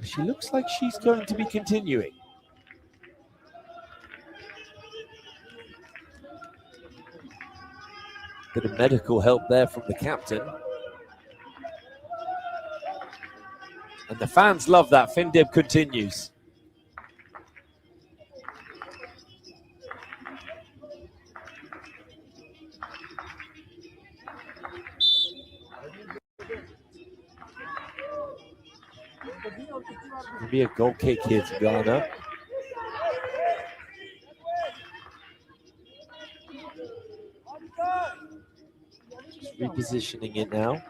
She looks like she's going to be continuing. Bit of medical help there from the captain. And the fans love that. Findib continues. Maybe a goal kick here to Ghana. Just repositioning it now.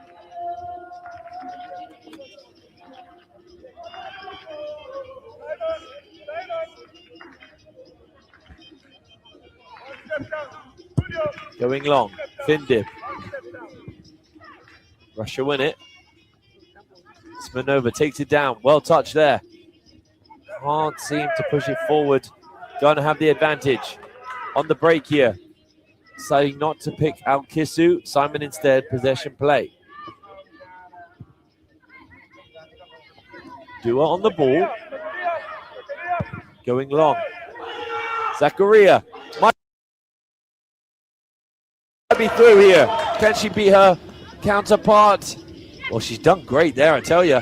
Going long, Findib. Russia win it. Smirnova takes it down. Well touched there. Can't seem to push it forward. Gonna have the advantage on the break here. Deciding not to pick out Kisu. Simon instead, possession play. Dua on the ball. Going long. Zakaria might be through here. Can she beat her counterpart? Well, she's done great there, I tell you.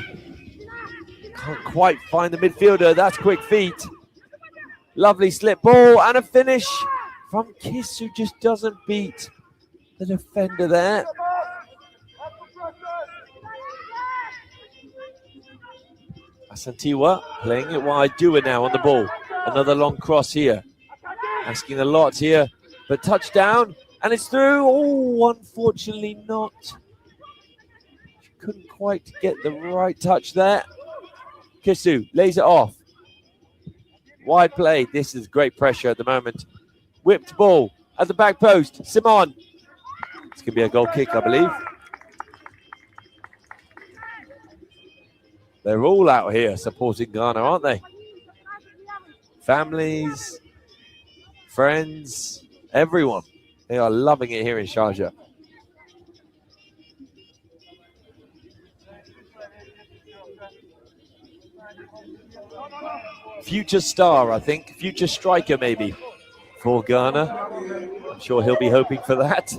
Can't quite find the midfielder. That's quick feet. Lovely slip ball and a finish from Kiss, who just doesn't beat the defender there. Asantiwa playing it wide. Dua now on the ball. Another long cross here. Asking a lot here, but touchdown. And it's through. Oh, unfortunately not. She couldn't quite get the right touch there. Kisu lays it off. Wide play. This is great pressure at the moment. Whipped ball at the back post. Simon. It's going to be a goal kick, I believe. They're all out here supporting Ghana, aren't they? Families, friends, everyone. They are loving it here in Sharjah. Future star, I think. Future striker, maybe, for Ghana. I'm sure he'll be hoping for that.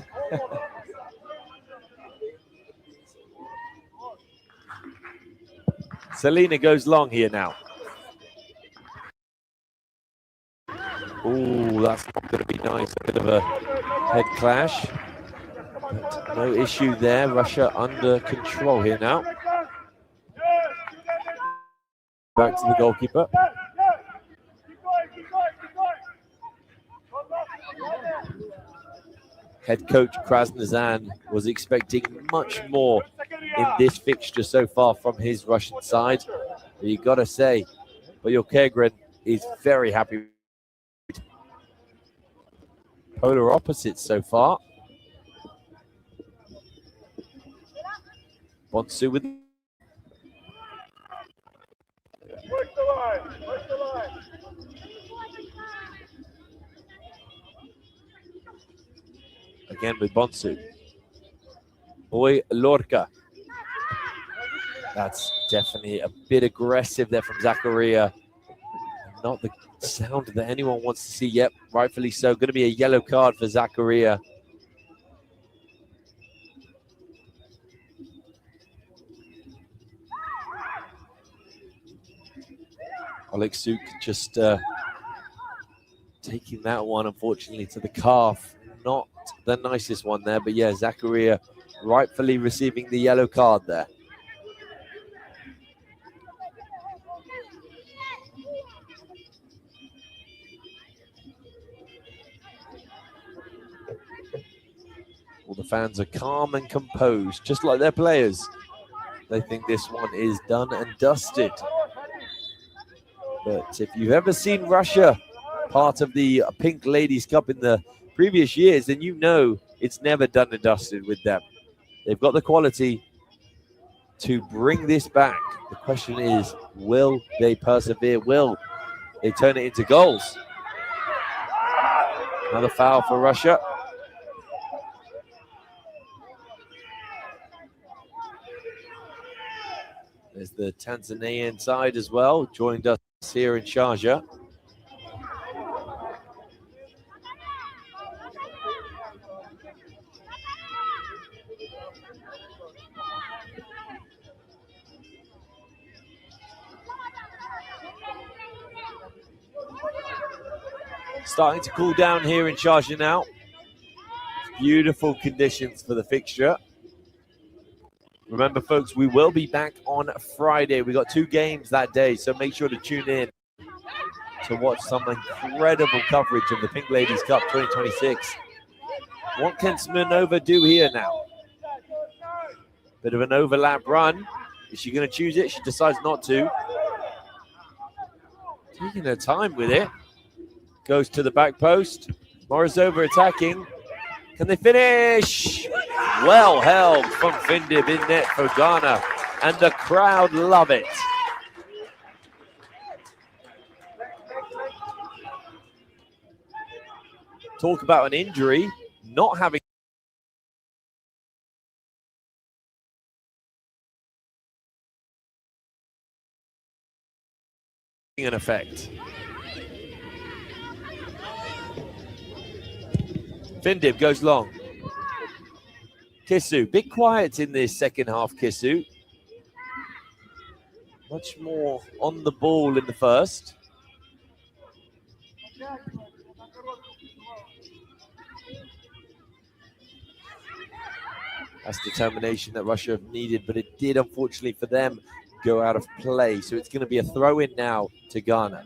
Selena goes long here now. Oh, that's not going to be nice. A bit of a head clash. But no issue there. Russia under control here now. Back to the goalkeeper. Head coach Krasnozan was expecting much more in this fixture so far from his Russian side. But you got to say, Boyokegrin is very happy. Polar opposites so far. Bonsu with. Again with Bonsu. Boy Lorca. That's definitely a bit aggressive there from Zakaria. Not the sound that anyone wants to see. Yep, rightfully so. Going to be a yellow card for Zakaria. Oleksuk just taking that one, unfortunately, to the calf. Not the nicest one there, but yeah, Zakaria rightfully receiving the yellow card there. All the fans are calm and composed, just like their players. They think this one is done and dusted. But if you've ever seen Russia part of the Pink Ladies Cup in the previous years, then you know it's never done and dusted with them. They've got the quality to bring this back. The question is, will they persevere? Will they turn it into goals? Another foul for Russia. There's the Tanzanian side as well, joined us here in Sharjah. Starting to cool down here in Sharjah now. Beautiful conditions for the fixture. Remember, folks, we will be back on Friday. We got 2 games that day, so make sure to tune in to watch some incredible coverage of the Pink Ladies Cup 2026. What can Smirnova do here now? Bit of an overlap run. Is she going to choose it? She decides not to. Taking her time with it. Goes to the back post. Morozova attacking. Can they finish? Well held from Findib in net for Ghana. And the crowd love it. Talk about an injury. Not having an effect. Findib goes long. Kisu, bit quiet in this second half, Kisu. Much more on the ball in the first. That's determination that Russia needed, but it did, unfortunately for them, go out of play. So it's going to be a throw-in now to Ghana.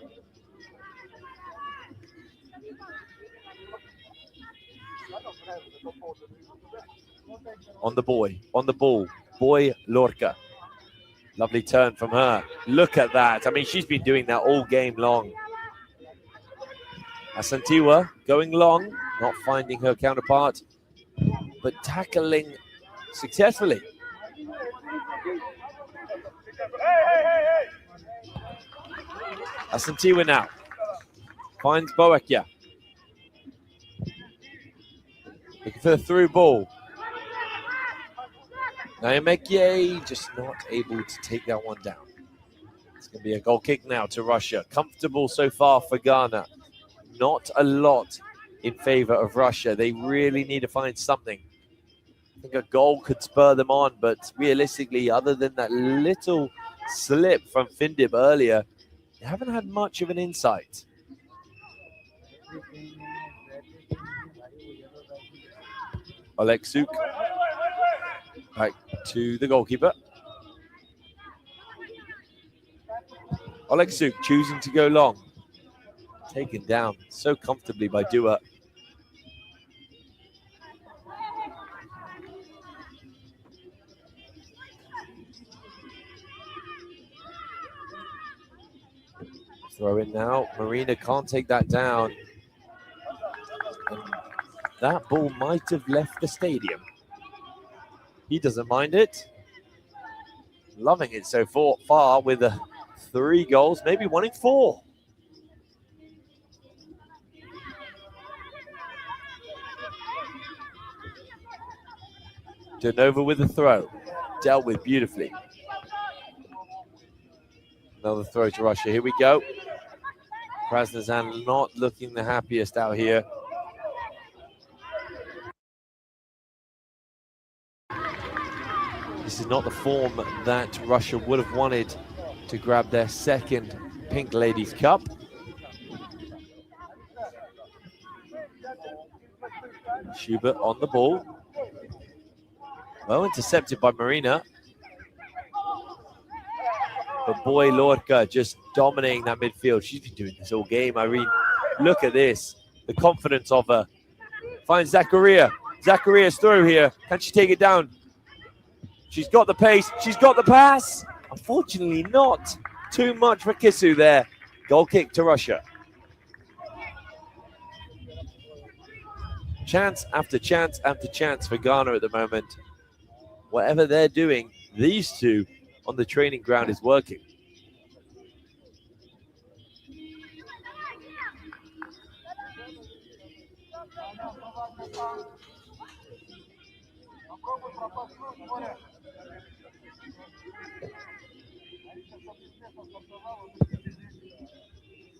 On the ball, Boy Lorca. Lovely turn from her. Look at that. I mean, she's been doing that all game long. Asantiwa going long, not finding her counterpart, but tackling successfully. Asantiwa now finds Boakia. Looking for the through ball. Nayamekie just not able to take that one down. It's going to be a goal kick now to Russia. Comfortable so far for Ghana. Not a lot in favor of Russia. They really need to find something. I think a goal could spur them on, but realistically, other than that little slip from Findib earlier, they haven't had much of an insight. Oleksuk back to the goalkeeper. Oleksuk choosing to go long. Taken down so comfortably by Dua. Throw in now. Marina can't take that down. And that ball might have left the stadium. He doesn't mind it. Loving it so far with 3 goals, maybe winning 4. Donova with the throw. Dealt with beautifully. Another throw to Russia. Here we go. Krasnozan not looking the happiest out here. This is not the form that Russia would have wanted to grab their second Pink Ladies Cup. Schubert on the ball. Well intercepted by Marina. But Boy Lorca just dominating that midfield. She's been doing this all game, Irene. Look at this. The confidence of her. Finds Zakaria. Zakaria's through here. Can she take it down? She's got the pace. She's got the pass. Unfortunately not. Too much for Kisu there. Goal kick to Russia. Chance after chance after chance for Ghana at the moment. Whatever they're doing, these two on the training ground is working.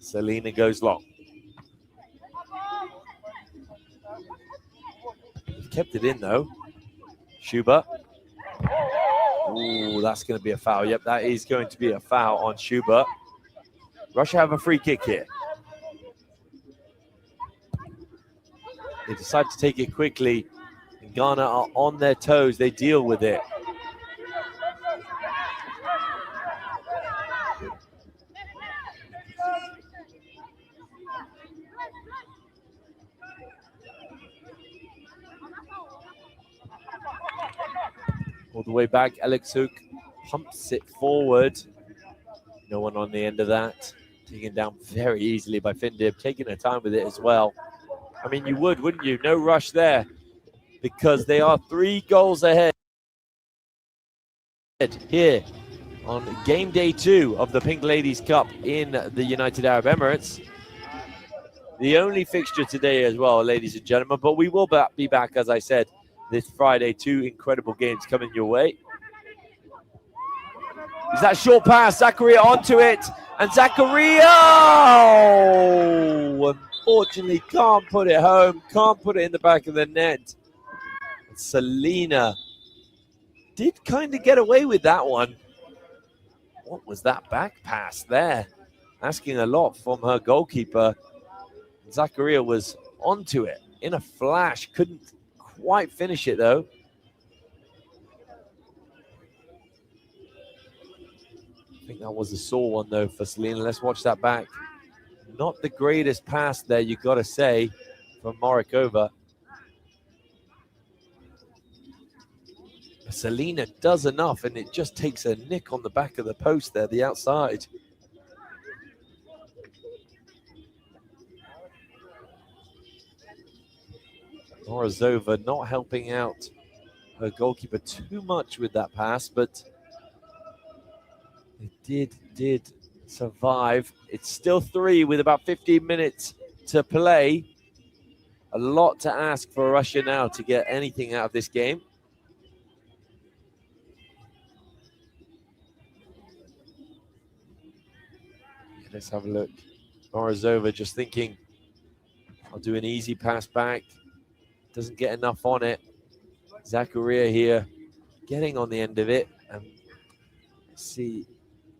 Selena goes long. Kept it in though. Schubert. Ooh, that's going to be a foul. Yep, that is going to be a foul on Schubert. Russia have a free kick here. They decide to take it quickly. And Ghana are on their toes. They deal with it. All the way back, Alex Hook pumps it forward. No one on the end of that. Taken down very easily by Findib, taking their time with it as well. I mean, you would, wouldn't you? No rush there because they are 3 goals ahead here on game day 2 of the Pink Ladies Cup in the United Arab Emirates. The only fixture today as well, ladies and gentlemen, but we will be back, as I said, this Friday. 2 incredible games coming your way. Is that short pass? Zakaria onto it. And Zakaria, unfortunately, can't put it home. Can't put it in the back of the net. Selena did kind of get away with that one. What was that back pass there? Asking a lot from her goalkeeper. Zakaria was onto it in a flash. Couldn't quite finish it, though. I think that was a sore one, though, for Selena. Let's watch that back. Not the greatest pass there, you got to say, from Morikova. Selena does enough, and it just takes a nick on the back of the post there, the outside. Morozova not helping out her goalkeeper too much with that pass, but it did survive. It's still 3 with about 15 minutes to play. A lot to ask for Russia now to get anything out of this game. Let's have a look. Morozova just thinking, I'll do an easy pass back. Doesn't get enough on it. Zakaria here getting on the end of it. And see,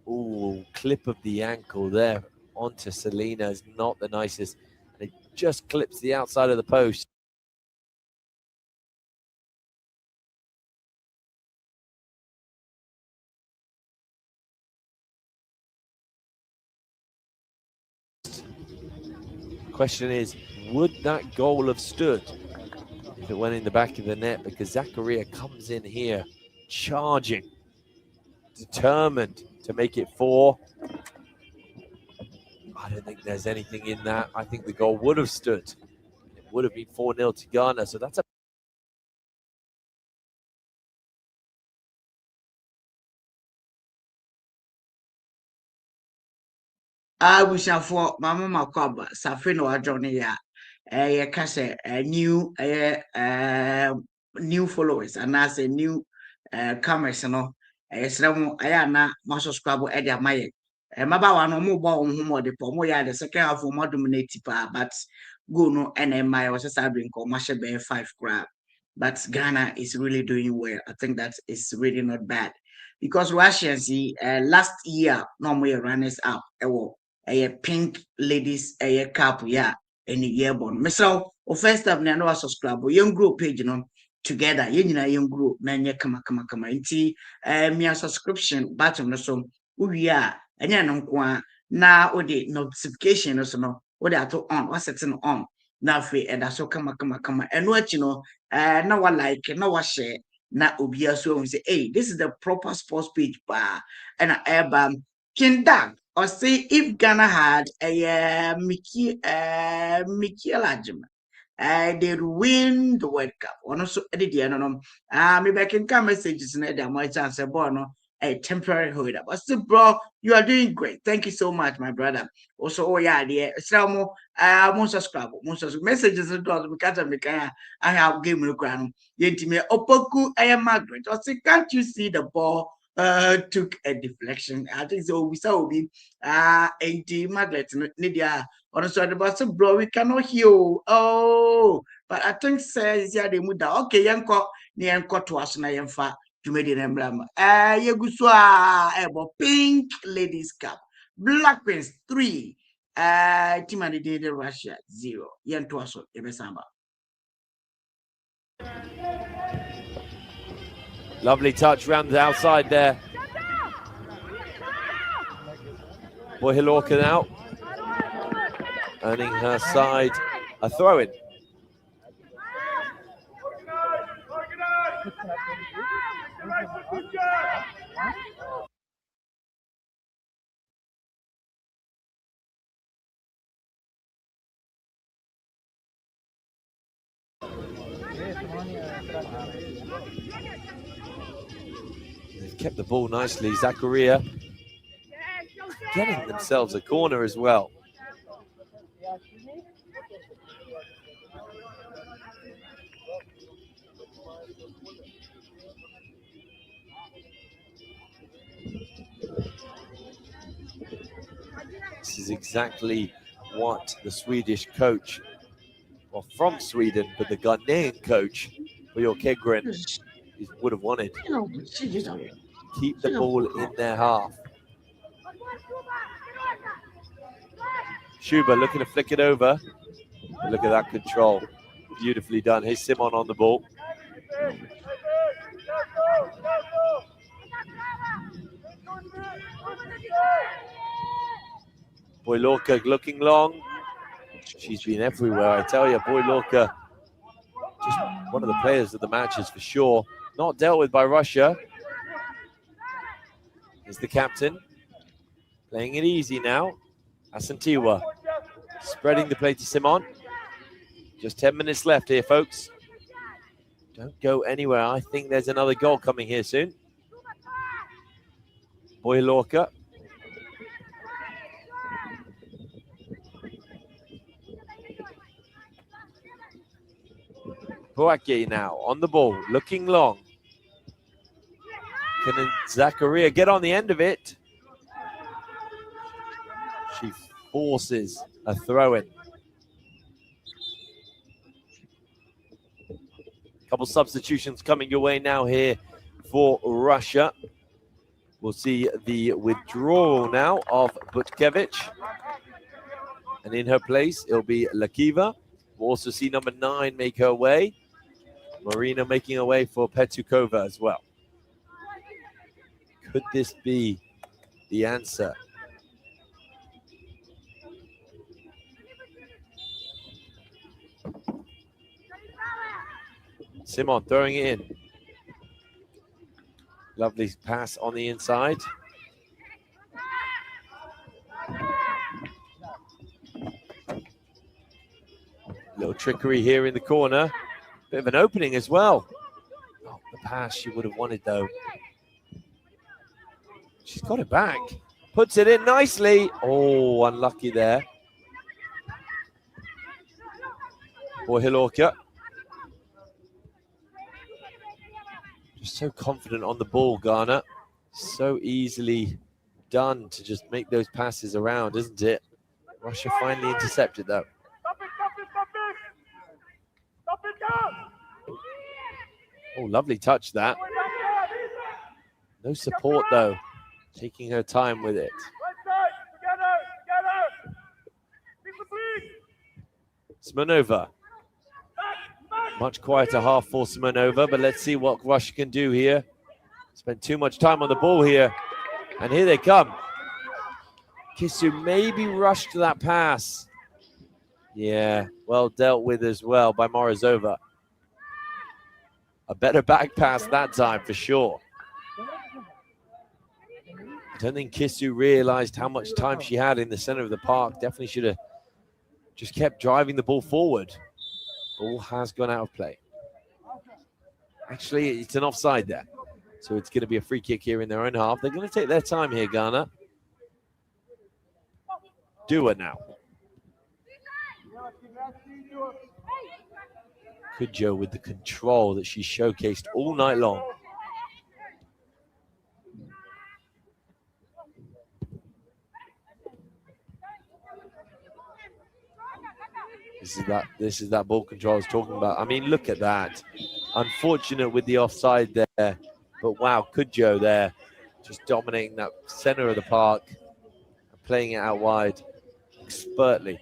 ooh, clip of the ankle there onto Selena is not the nicest. And it just clips the outside of the post. Question is, would that goal have stood if it went in the back of the net? Because Zakaria comes in here charging, determined to make it 4. I don't think there's anything in that. I think the goal would have stood. It would have been 4-0 to Ghana. So that's a We shall for Mama Makoba, Safino Adronia, a case, new followers, and as a new comers, no, a slam, Ayana, Maso Scrabble, Edia Maye. Maba no more born whom the Pomoya, the second half of more dominated, but go no, and my was a sabring called Masha Bear 5 crab. But Ghana is really doing well. I think that is really not bad. Because Russians, last year, normally runners up, a Pink Ladies a cup, yeah, any year born. So, first up, I subscribe, young group page, you know, together, young group, man, come, into me subscription button, so, we are, and now, with the notification, or so, no, what I to on, what's it on, now, free, and that's so come, and what you know, now I like, now I share. Na obia so we say, hey, this is the proper sports page bar and a Kindag or say if Ghana had a Mickey Lajim, they'd win the World Cup. Or no, so edit the maybe I can come messages in there. My chance a bono a temporary hold up. But still, bro, you are doing great. Thank you so much, my brother. Also, oh yeah, dear, some most subscribe, messages because I have game look around. Yet me opoku I am Margaret. I say, can't you see the ball took a deflection. I think so. We saw be 80 Margaret Nidia on the bus, bro. We cannot hear. Oh, but I think says yeah, they moved out. Okay, yanko near to us na yemfa to made in emblem. Yeguswa pink ladies cup. Black Queens 3. Team and the Russia 0. Yen to us, Ebesamba. Lovely touch round the outside there. Bohilorka now earning her side a throw-in. They've kept the ball nicely. Zakaria getting themselves a corner as well. This is exactly what the Swedish coach, well, from Sweden, but the Ghanaian coach, Boyo Kegren, would have wanted. Keep the ball in their half. Schuber looking to flick it over. Look at that control. Beautifully done. Here's Simon on the ball. Boylorka looking long. She's been everywhere, I tell you. Boylorka, just one of the players of the matches for sure. Not dealt with by Russia. Here's the captain. Playing it easy now. Asantiwa spreading the play to Simon. Just 10 minutes left here, folks. Don't go anywhere. I think there's another goal coming here soon. Boylorka. Boake now on the ball, looking long. Can Zakaria get on the end of it? She forces a throw-in. Couple substitutions coming your way now here for Russia. We'll see the withdrawal now of Butkevich. And in her place, it'll be Lakiva. We'll also see number 9 make her way. Marina making her way for Petukova as well. Could this be the answer? Simon throwing it in. Lovely pass on the inside. Little trickery here in the corner. Bit of an opening as well. Not the pass she would have wanted though. She's got it back. Puts it in nicely. Oh, unlucky there. Bohilorka. Just so confident on the ball, Ghana. So easily done to just make those passes around, isn't it? Russia finally intercepted though. Oh, lovely touch that. No support though. Taking her time with it. Smirnova. Much quieter half for Smirnova, but let's see what Russia can do here. Spent too much time on the ball here. And here they come. Kisu maybe rushed to that pass. Yeah, well dealt with as well by Morozova. A better back pass that time for sure. I don't think Kisu realized how much time she had in the center of the park. Definitely should have just kept driving the ball forward. Ball has gone out of play. Actually, it's an offside there. So it's going to be a free kick here in their own half. They're going to take their time here, Ghana. Do it now. Kudjo with the control that she showcased all night long. This is that ball control I was talking about. I mean, look at that. Unfortunate with the offside there, but wow, Kudjo there, just dominating that center of the park, playing it out wide expertly.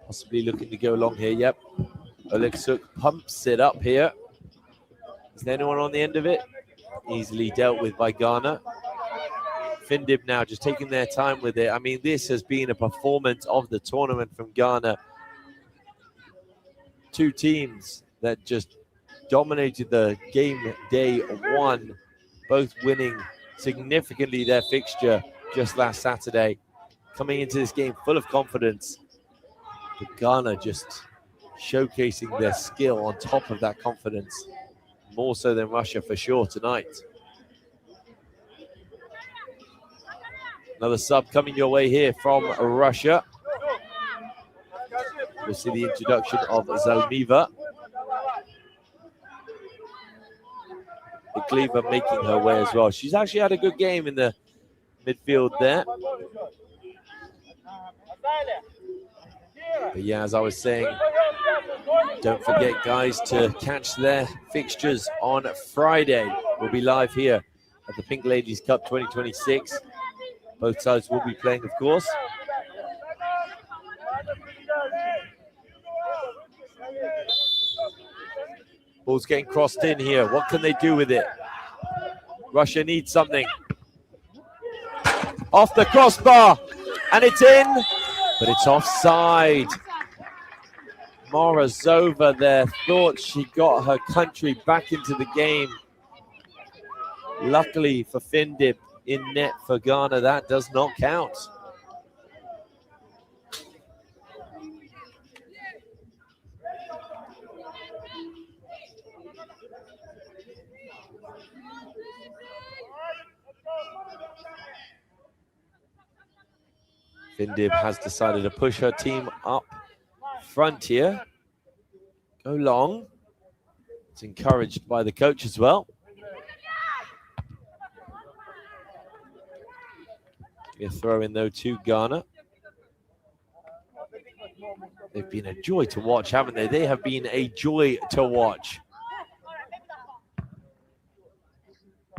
Possibly looking to go long here. Yep. Oleksuk pumps it up here. Is there anyone on the end of it? Easily dealt with by Ghana. Findib now just taking their time with it. I mean, this has been a performance of the tournament from Ghana. Two teams that just dominated the game day one, both winning significantly their fixture just last Saturday. Coming into this game full of confidence. But Ghana just showcasing their skill on top of that confidence. More so than Russia for sure tonight. Another sub coming your way here from Russia. We'll see the introduction of Zalmiva. Igliva making her way as well. She's actually had a good game in the midfield there. But yeah, as I was saying, don't forget, guys, to catch their fixtures on Friday. We'll be live here at the Pink Ladies Cup 2026. Both sides will be playing, of course. Ball's getting crossed in here. What can they do with it? Russia needs something. Off the crossbar, and it's in, but it's offside. Morozova there thought she got her country back into the game. Luckily for Findib, in net for Ghana, that does not count. Findib has decided to push her team up front here. Go long. It's encouraged by the coach as well. A throw in though to Ghana. They've been a joy to watch, haven't they? They have been a joy to watch.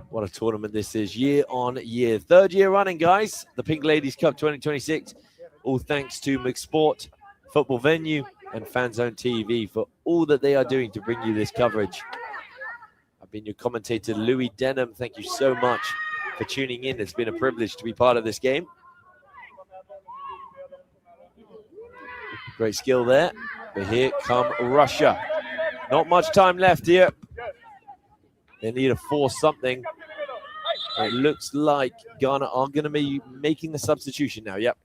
What a tournament this is, year on year. Third year running, guys. The Pink Ladies Cup 2026. All thanks to McSport, Football Venue, and FanZone TV for all that they are doing to bring you this coverage. I've been your commentator, Louis Denham. Thank you so much for tuning in. It's been a privilege to be part of this game. Great skill there. But here come Russia. Not much time left here. They need to force something. It looks like Ghana are going to be making a substitution now. Yep.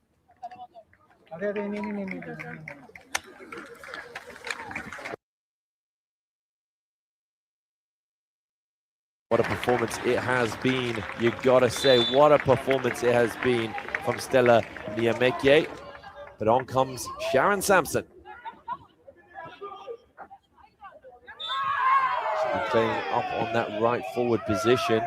What a performance it has been. You gotta say, what a performance it has been from Stella Niamekye. But on comes Sharon Sampson. She'll be playing up on that right forward position.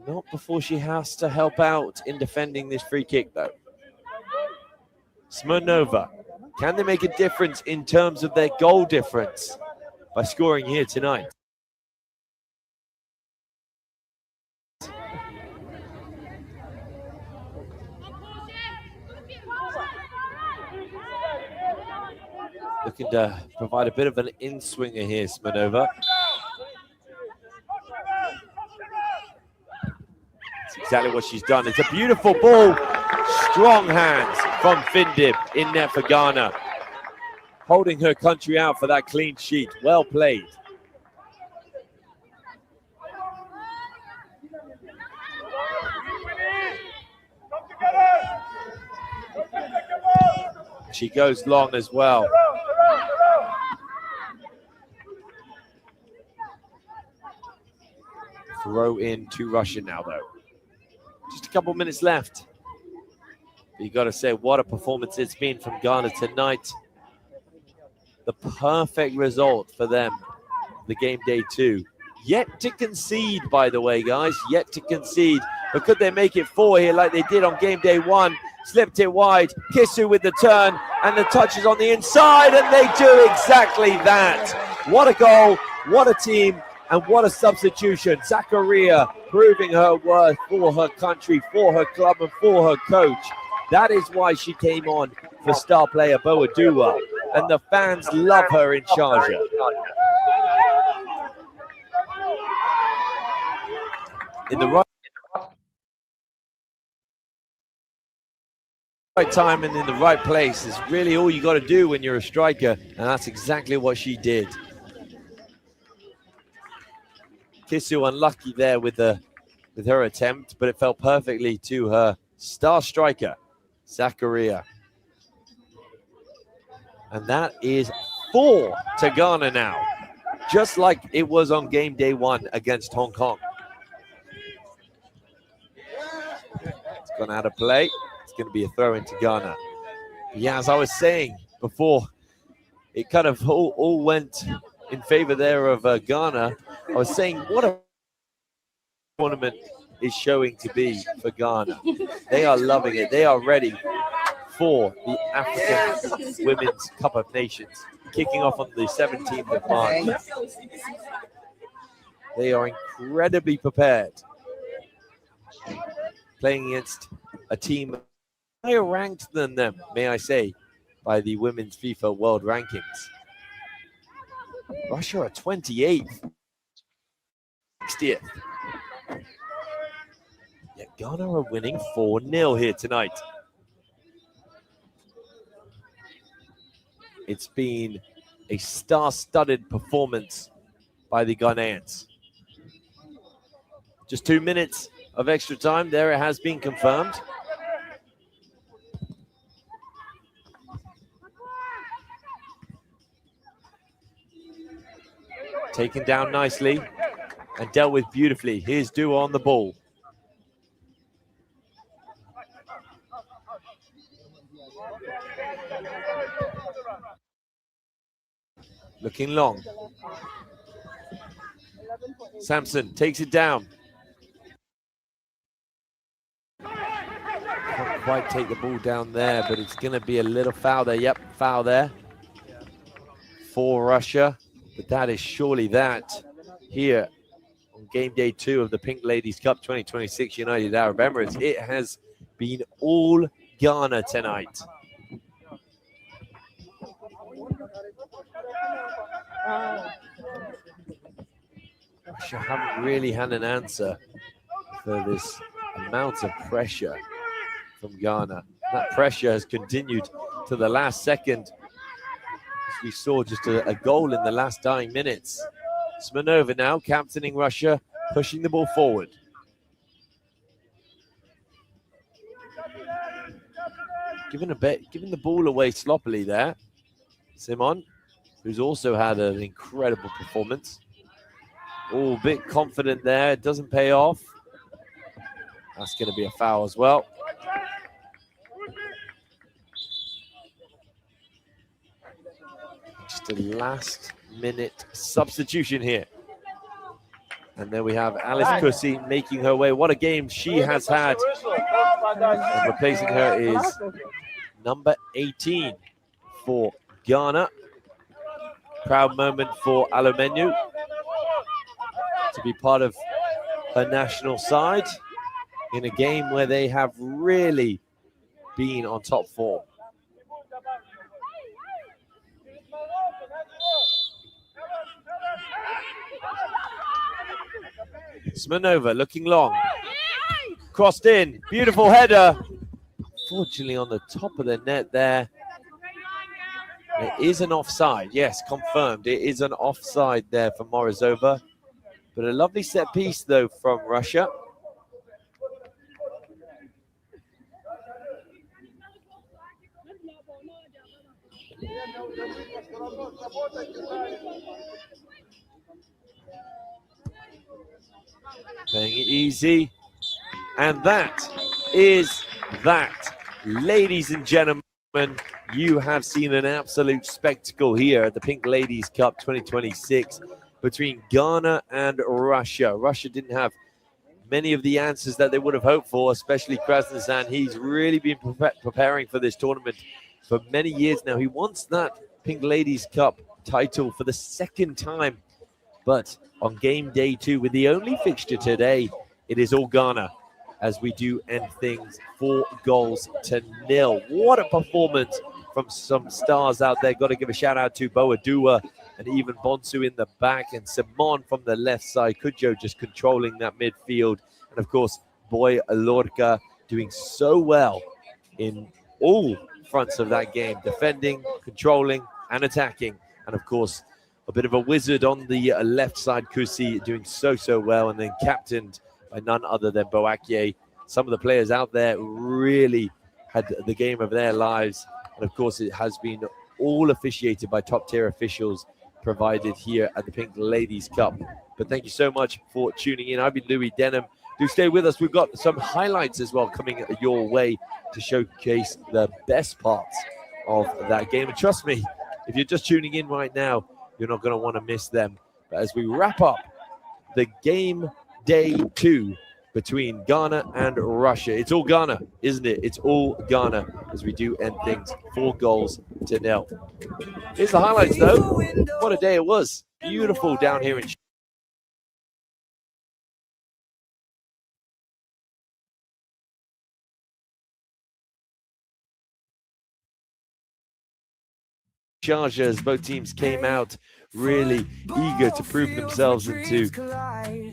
Not before she has to help out in defending this free kick, though. Smirnova, can they make a difference in terms of their goal difference by scoring here tonight? Looking to provide a bit of an in-swinger here, Smirnova. That's exactly what she's done. It's a beautiful ball. Strong hands from Findib in net for Ghana. Holding her country out for that clean sheet. Well played. She goes long as well. Throw in to Russia now, though. Just a couple minutes left. But you got to say, what a performance it's been from Ghana tonight. The perfect result for them, the game day 2. Yet to concede, by the way, guys. Yet to concede. But could they make it 4 here like they did on game day 1? Slipped it wide. Kisu with the turn. And the touch is on the inside. And they do exactly that. What a goal. What a team. And what a substitution. Zakaria proving her worth for her country, for her club, and for her coach. That is why she came on for star player Boadua. And the fans love her in Sharjah. In the right time and in the right place is really all you got to do when you're a striker. And that's exactly what she did. Kisu unlucky there with her attempt, but it fell perfectly to her star striker, Zakaria. And that is 4 to Ghana now, just like it was on game day 1 against Hong Kong. It's gone out of play. It's going to be a throw into Ghana. Yeah, as I was saying before, it kind of all went in favor there of Ghana. I was saying what a tournament is showing to be for Ghana. They are loving it. They are ready for the African Women's Cup of Nations, kicking off on the 17th of March. They are incredibly prepared, playing against a team higher ranked than them, may I say, by the Women's FIFA World Rankings. Russia are 28th. 60th. Yet Ghana are winning 4-0 here tonight. It's been a star-studded performance by the Ghanaians. Just 2 minutes of extra time. There it has been confirmed. Taken down nicely and dealt with beautifully. Here's Dua on the ball. Looking long. Sampson takes it down. Can't quite take the ball down there, but it's going to be a little foul there. Yep, foul there for Russia. But that is surely that here on game day 2 of the Pink Ladies Cup 2026 United Arab Emirates. It has been all Ghana tonight. Russia haven't really had an answer for this amount of pressure from Ghana. That pressure has continued to the last second. As we saw just a goal in the last dying minutes. Smirnova now captaining Russia, pushing the ball forward. Giving the ball away sloppily there. Simon, who's also had an incredible performance. Oh, a bit confident there. It doesn't pay off. That's going to be a foul as well. Just a last-minute substitution here. And then we have Alice Kusi making her way. What a game she has had. And replacing her is number 18 for Ghana. Proud moment for Alomenu to be part of her national side in a game where they have really been on top form. Smirnova looking long. Crossed in. Beautiful header. Unfortunately on the top of the net there. It is an offside. Yes, confirmed. It is an offside there for Morozova. But a lovely set piece, though, from Russia. Playing it easy. And that is that. Ladies and gentlemen, you have seen an absolute spectacle here at the Pink Ladies Cup 2026 between Ghana and Russia. Russia didn't have many of the answers that they would have hoped for, especially Krasnozan. He's really been preparing for this tournament for many years now. He wants that Pink Ladies Cup title for the second time. But on game day 2, with the only fixture today, it is all Ghana as we do end things 4-0. What a performance from some stars out there. Got to give a shout out to Boadua and even Bonsu in the back, and Simon from the left side. Kujo just controlling that midfield. And of course, Boy Lorca doing so well in all fronts of that game, defending, controlling, and attacking. And of course, a bit of a wizard on the left side, Kusi, doing so well, and then captained by none other than Boakye. Some of the players out there really had the game of their lives. And of course, it has been all officiated by top-tier officials provided here at the Pink Ladies Cup. But thank you so much for tuning in. I've been Louis Denham. Do stay with us. We've got some highlights as well coming your way to showcase the best parts of that game. And trust me, if you're just tuning in right now, you're not going to want to miss them. But as we wrap up the game day 2 between Ghana and Russia, it's all Ghana, isn't it? It's all Ghana as we do end things 4-0. Here's the highlights, though. What a day it was. Beautiful down here in Sharjah as both teams came out really eager to prove themselves and to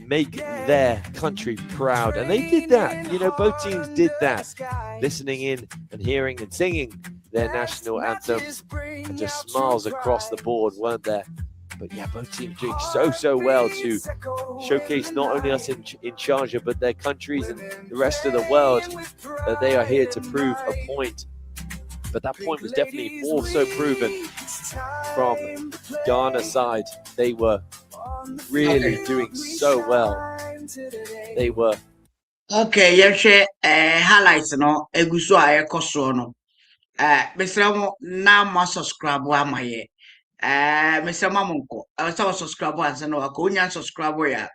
make their country proud. And they did that. You know, both teams did that. Listening in and hearing and singing their national anthems, and just smiles across the board, weren't there? But yeah, both teams doing so well to showcase not only us in Sharjah, but their countries and the rest of the world that they are here to prove a point. But that point was definitely also proven from Ghana's side. They were really doing so well. They were. Okay, you share highlights no eguso a ekoso no. Mr. Mo na mo subscribe wa maye. Mr. Mamonko, I was subscribe and no akonya subscribe ya.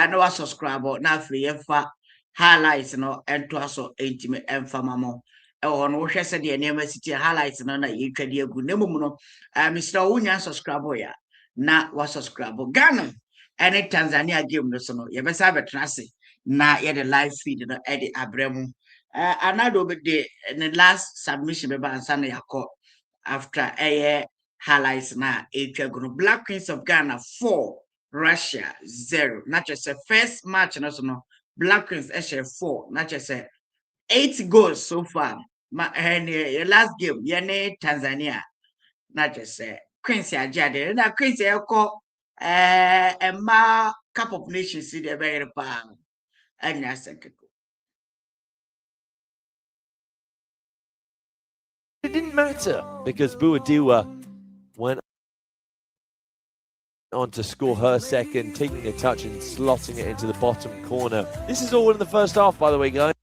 No wa subscribe na free fa highlights no ento aso intime emfa mamo. On wo hwese de enema city highlights no na yetwade agu nemum no Mr. Unya subscribe ya na wa subscribe Ghana and Tanzania game no so no ye be sabe trase na ye the live feed no e de abremu another be the last submission be ansa na yakọ after highlights na etwa Black Queens of Ghana 4 Russia 0 not just the first match no so no Black Queens 4 not just 8 goals so far. And last game, Yane Tanzania, not just Quincy Ajade. Now Quincy Eko, Cup of Nations see the very palm. And that's it. It didn't matter because Boadua went on to score her second, taking a touch and slotting it into the bottom corner. This is all in the first half, by the way, guys.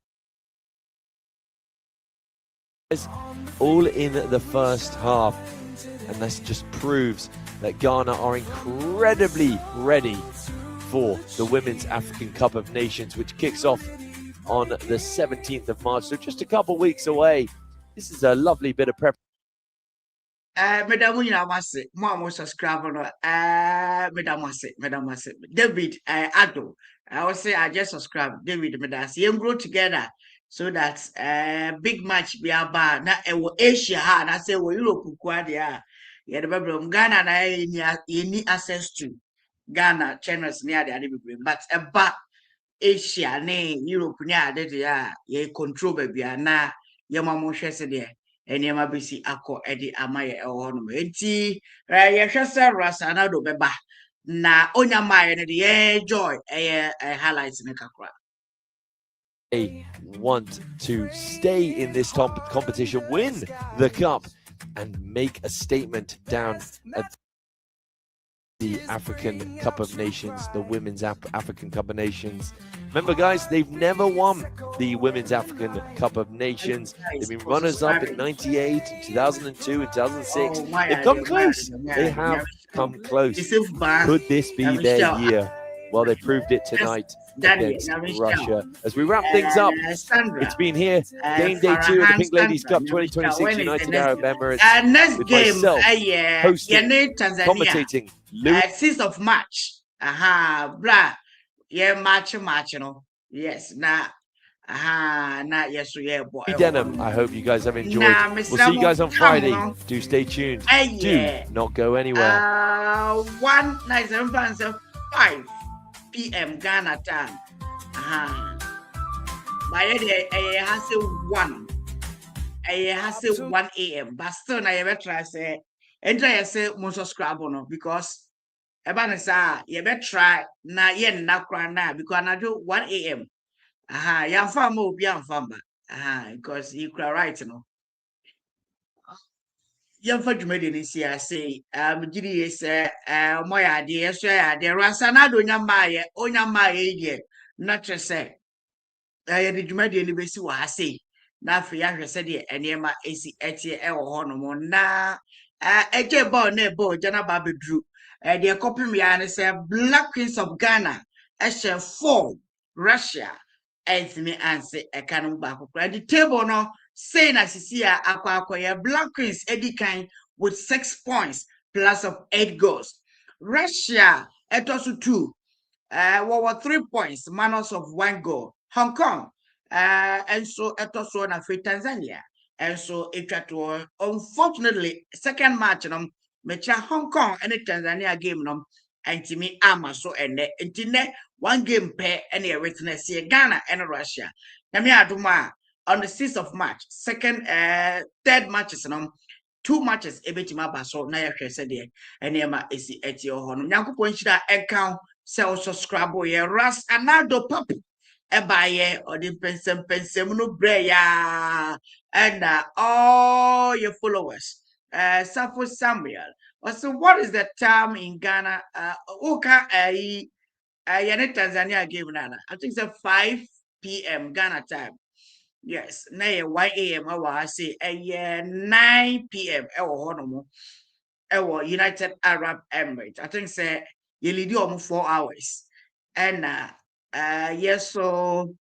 All in the first half, and this just proves that Ghana are incredibly ready for the Women's African Cup of Nations, which kicks off on the 17th of March, so just a couple of weeks away. This is a lovely bit of prep. Madam, you know, Mom subscribe no. Madam, David, Ado. I will say I just subscribe. David, Madam, you grow together. So that's big match be about na Asia ha na say Europe kwa dia ya the problem Ghana na any access to Ghana channels near the be but about Asia ne Europe near the ya control baby na ya mamo hwese de enema besi akọ edi amaye eho no enti ya hwese rasa na do beba na onya maye ne de joy highlights ne kakra. They want to stay in this competition, win the cup and make a statement down at the African Cup of Nations, the Women's African Cup of Nations. Remember, guys, they've never won the Women's African Cup of Nations. They've been runners-up in 98, in 2002, and 2006. They've come close. They have come close. Could this be their year? Well, they proved it tonight against Russia. As we wrap things up, it's been here, game day 2 of the Pink Ladies Cup 2026 United Arab Emirates, with myself hosting, commentating, 6th of March. Blah. Yeah, March, no. Yes, yes, yeah, boy. Denim. I hope you guys have enjoyed. We'll see you guys on Friday. Do stay tuned. Do not go anywhere. 5 p.m. Ghana time. By the I has 1 a.m. But still, I ever try say, enter I say most subscribe on because Ebanesa, you better try na yen na na because I do 1 a.m. Young farmer will be on farmer. Because you cry right, you know. Young for Jumedi this year say, Giddy is my idea, sir. There was another Yamaya, on Yamaya, not just say. I had the Jumedi in the base what I say. Now for young said it, and Yama AC at your honor na a jebo nebo, Jana Baby Drew. They copy me and say Black Queens of Ghana, Esha 4, Russia, and me answer a canon back. The table no saying as you see a Black Queens Eddie Kind with 6 points plus of 8 goals. Russia at also 2. What were 3 points, minus of 1 goal. Hong Kong, and so at also na Tanzania. And so it was unfortunately second match mecha Hong Kong and the Tanzania game and to me so and the 1 game pair and a witness here Ghana and Russia. Nami aduma on the 6th of March, third matches 2 matches ebetima baso na ya hwese de enema esi etio ho no nyankopon hira enkan se o subscribe ye ras anado pap ebaye or the pensem no bre ya and all your followers Safo Samuel. Also, what is the time in Ghana? Oka Yane Tanzania game nana. I think it's 5 p.m. Ghana time. Yes, na 1 a.m. I say 9 p.m. United Arab Emirates. I think say you lead you 4 hours. And yes, so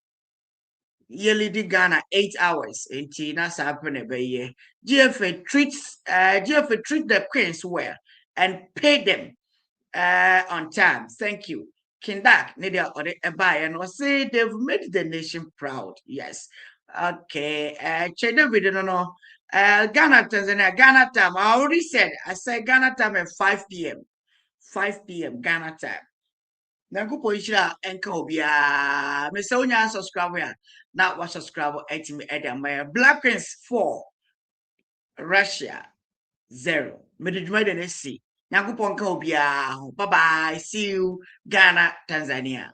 you lead Ghana 8 hours. And that's happening by year. GFA treat the Queens well and pay them on time. Thank you. Kindak, Nidia or the buy and was say they've made the nation proud. Yes. Okay. Check the video no. Ghana, Tanzania, Ghana time. I already said Ghana time at 5 p.m. 5 p.m. Ghana time. Nankupo ishira enka obia. Me say onya subscribe ya. Now what subscribe at me my Black Queens 4. Russia 0. Me the Juma see. Nankupo nka obia. Bye bye. See you Ghana, Tanzania.